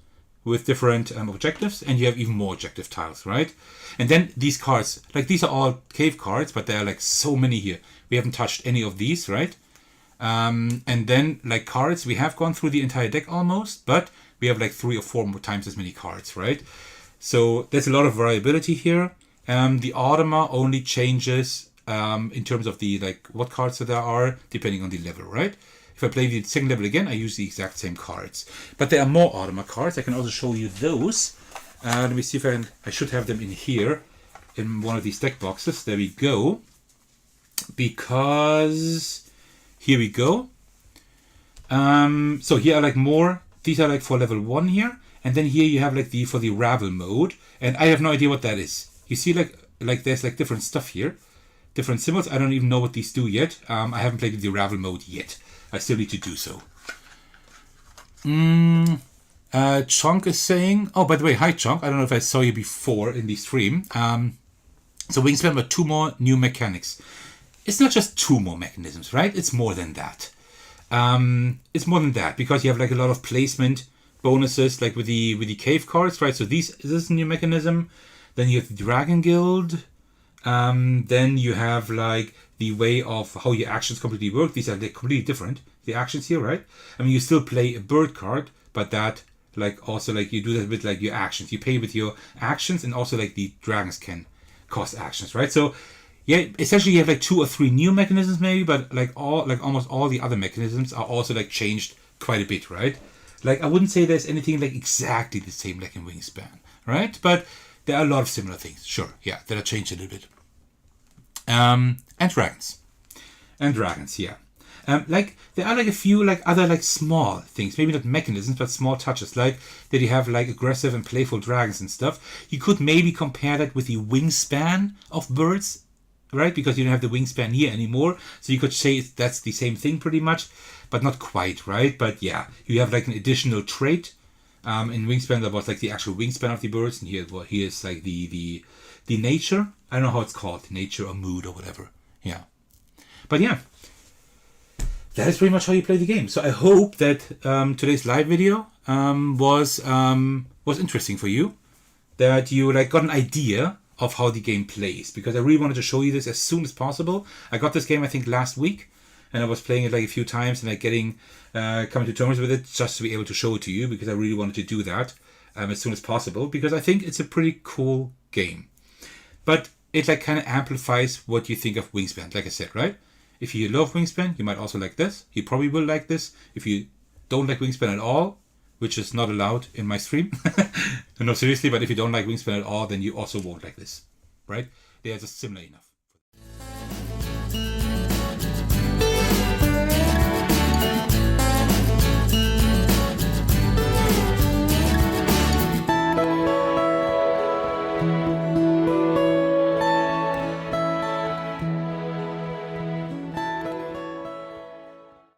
with different objectives, and you have even more objective tiles, right? And then these cards, like these are all cave cards, but there are like so many here. We haven't touched any of these, right? And then like cards, we have gone through the entire deck almost, but we have like 3 or 4 more times as many cards, right? So there's a lot of variability here. The Automa only changes in terms of the like what cards there are, depending on the level, right? If I play the second level again, I use the exact same cards. But there are more Automa cards. I can also show you those. Let me see if I should have them in here, in one of these deck boxes. There we go. Because here we go. So here are like more. These are like for level 1 here. And then here you have like for the Ravel mode. And I have no idea what that is. You see like there's like different stuff here. Different symbols. I don't even know what these do yet. I haven't played the Ravel mode yet. I still need to do so. Chunk is saying... Oh, by the way, hi Chunk. I don't know if I saw you before in the stream. So Wingspan got 2 more new mechanics. It's not just 2 more mechanisms, right? It's more than that. It's more than that because you have like a lot of placement bonuses, like with the cave cards, right? So this is a new mechanism. Then you have the Dragon Guild. Then you have like the way of how your actions completely work. These are like completely different the actions here, right? I mean, you still play a bird card, but that like also like you do that with like your actions. You pay with your actions, and also like the dragons can cost actions, right? So yeah, essentially you have like 2 or 3 new mechanisms maybe, but like almost all the other mechanisms are also like changed quite a bit, right? Like I wouldn't say there's anything like exactly the same like in Wingspan, right? But there are a lot of similar things, sure, yeah, that are changed a little bit. And dragons. And dragons, yeah. Like there are like a few like other like small things, maybe not mechanisms, but small touches, like that you have like aggressive and playful dragons and stuff. You could maybe compare that with the wingspan of birds, right? Because you don't have the wingspan here anymore, so you could say that's the same thing pretty much, but not quite, right? But yeah, you have like an additional trait. In Wingspan there was like the actual wingspan of the birds, and here's like the nature. I don't know how it's called, nature or mood or whatever. Yeah, but yeah. That is pretty much how you play the game. So I hope that today's live video was interesting for you. That you like got an idea of how the game plays, because I really wanted to show you this as soon as possible. I got this game I think last week, and I was playing it like a few times and like coming to terms with it just to be able to show it to you, because I really wanted to do that as soon as possible, because I think it's a pretty cool game. But it like kind of amplifies what you think of Wingspan, like I said, right? If you love Wingspan, you might also like this. You probably will like this. If you don't like Wingspan at all, which is not allowed in my stream. No, seriously, but if you don't like Wingspan at all, then you also won't like this, right? They are just similar enough.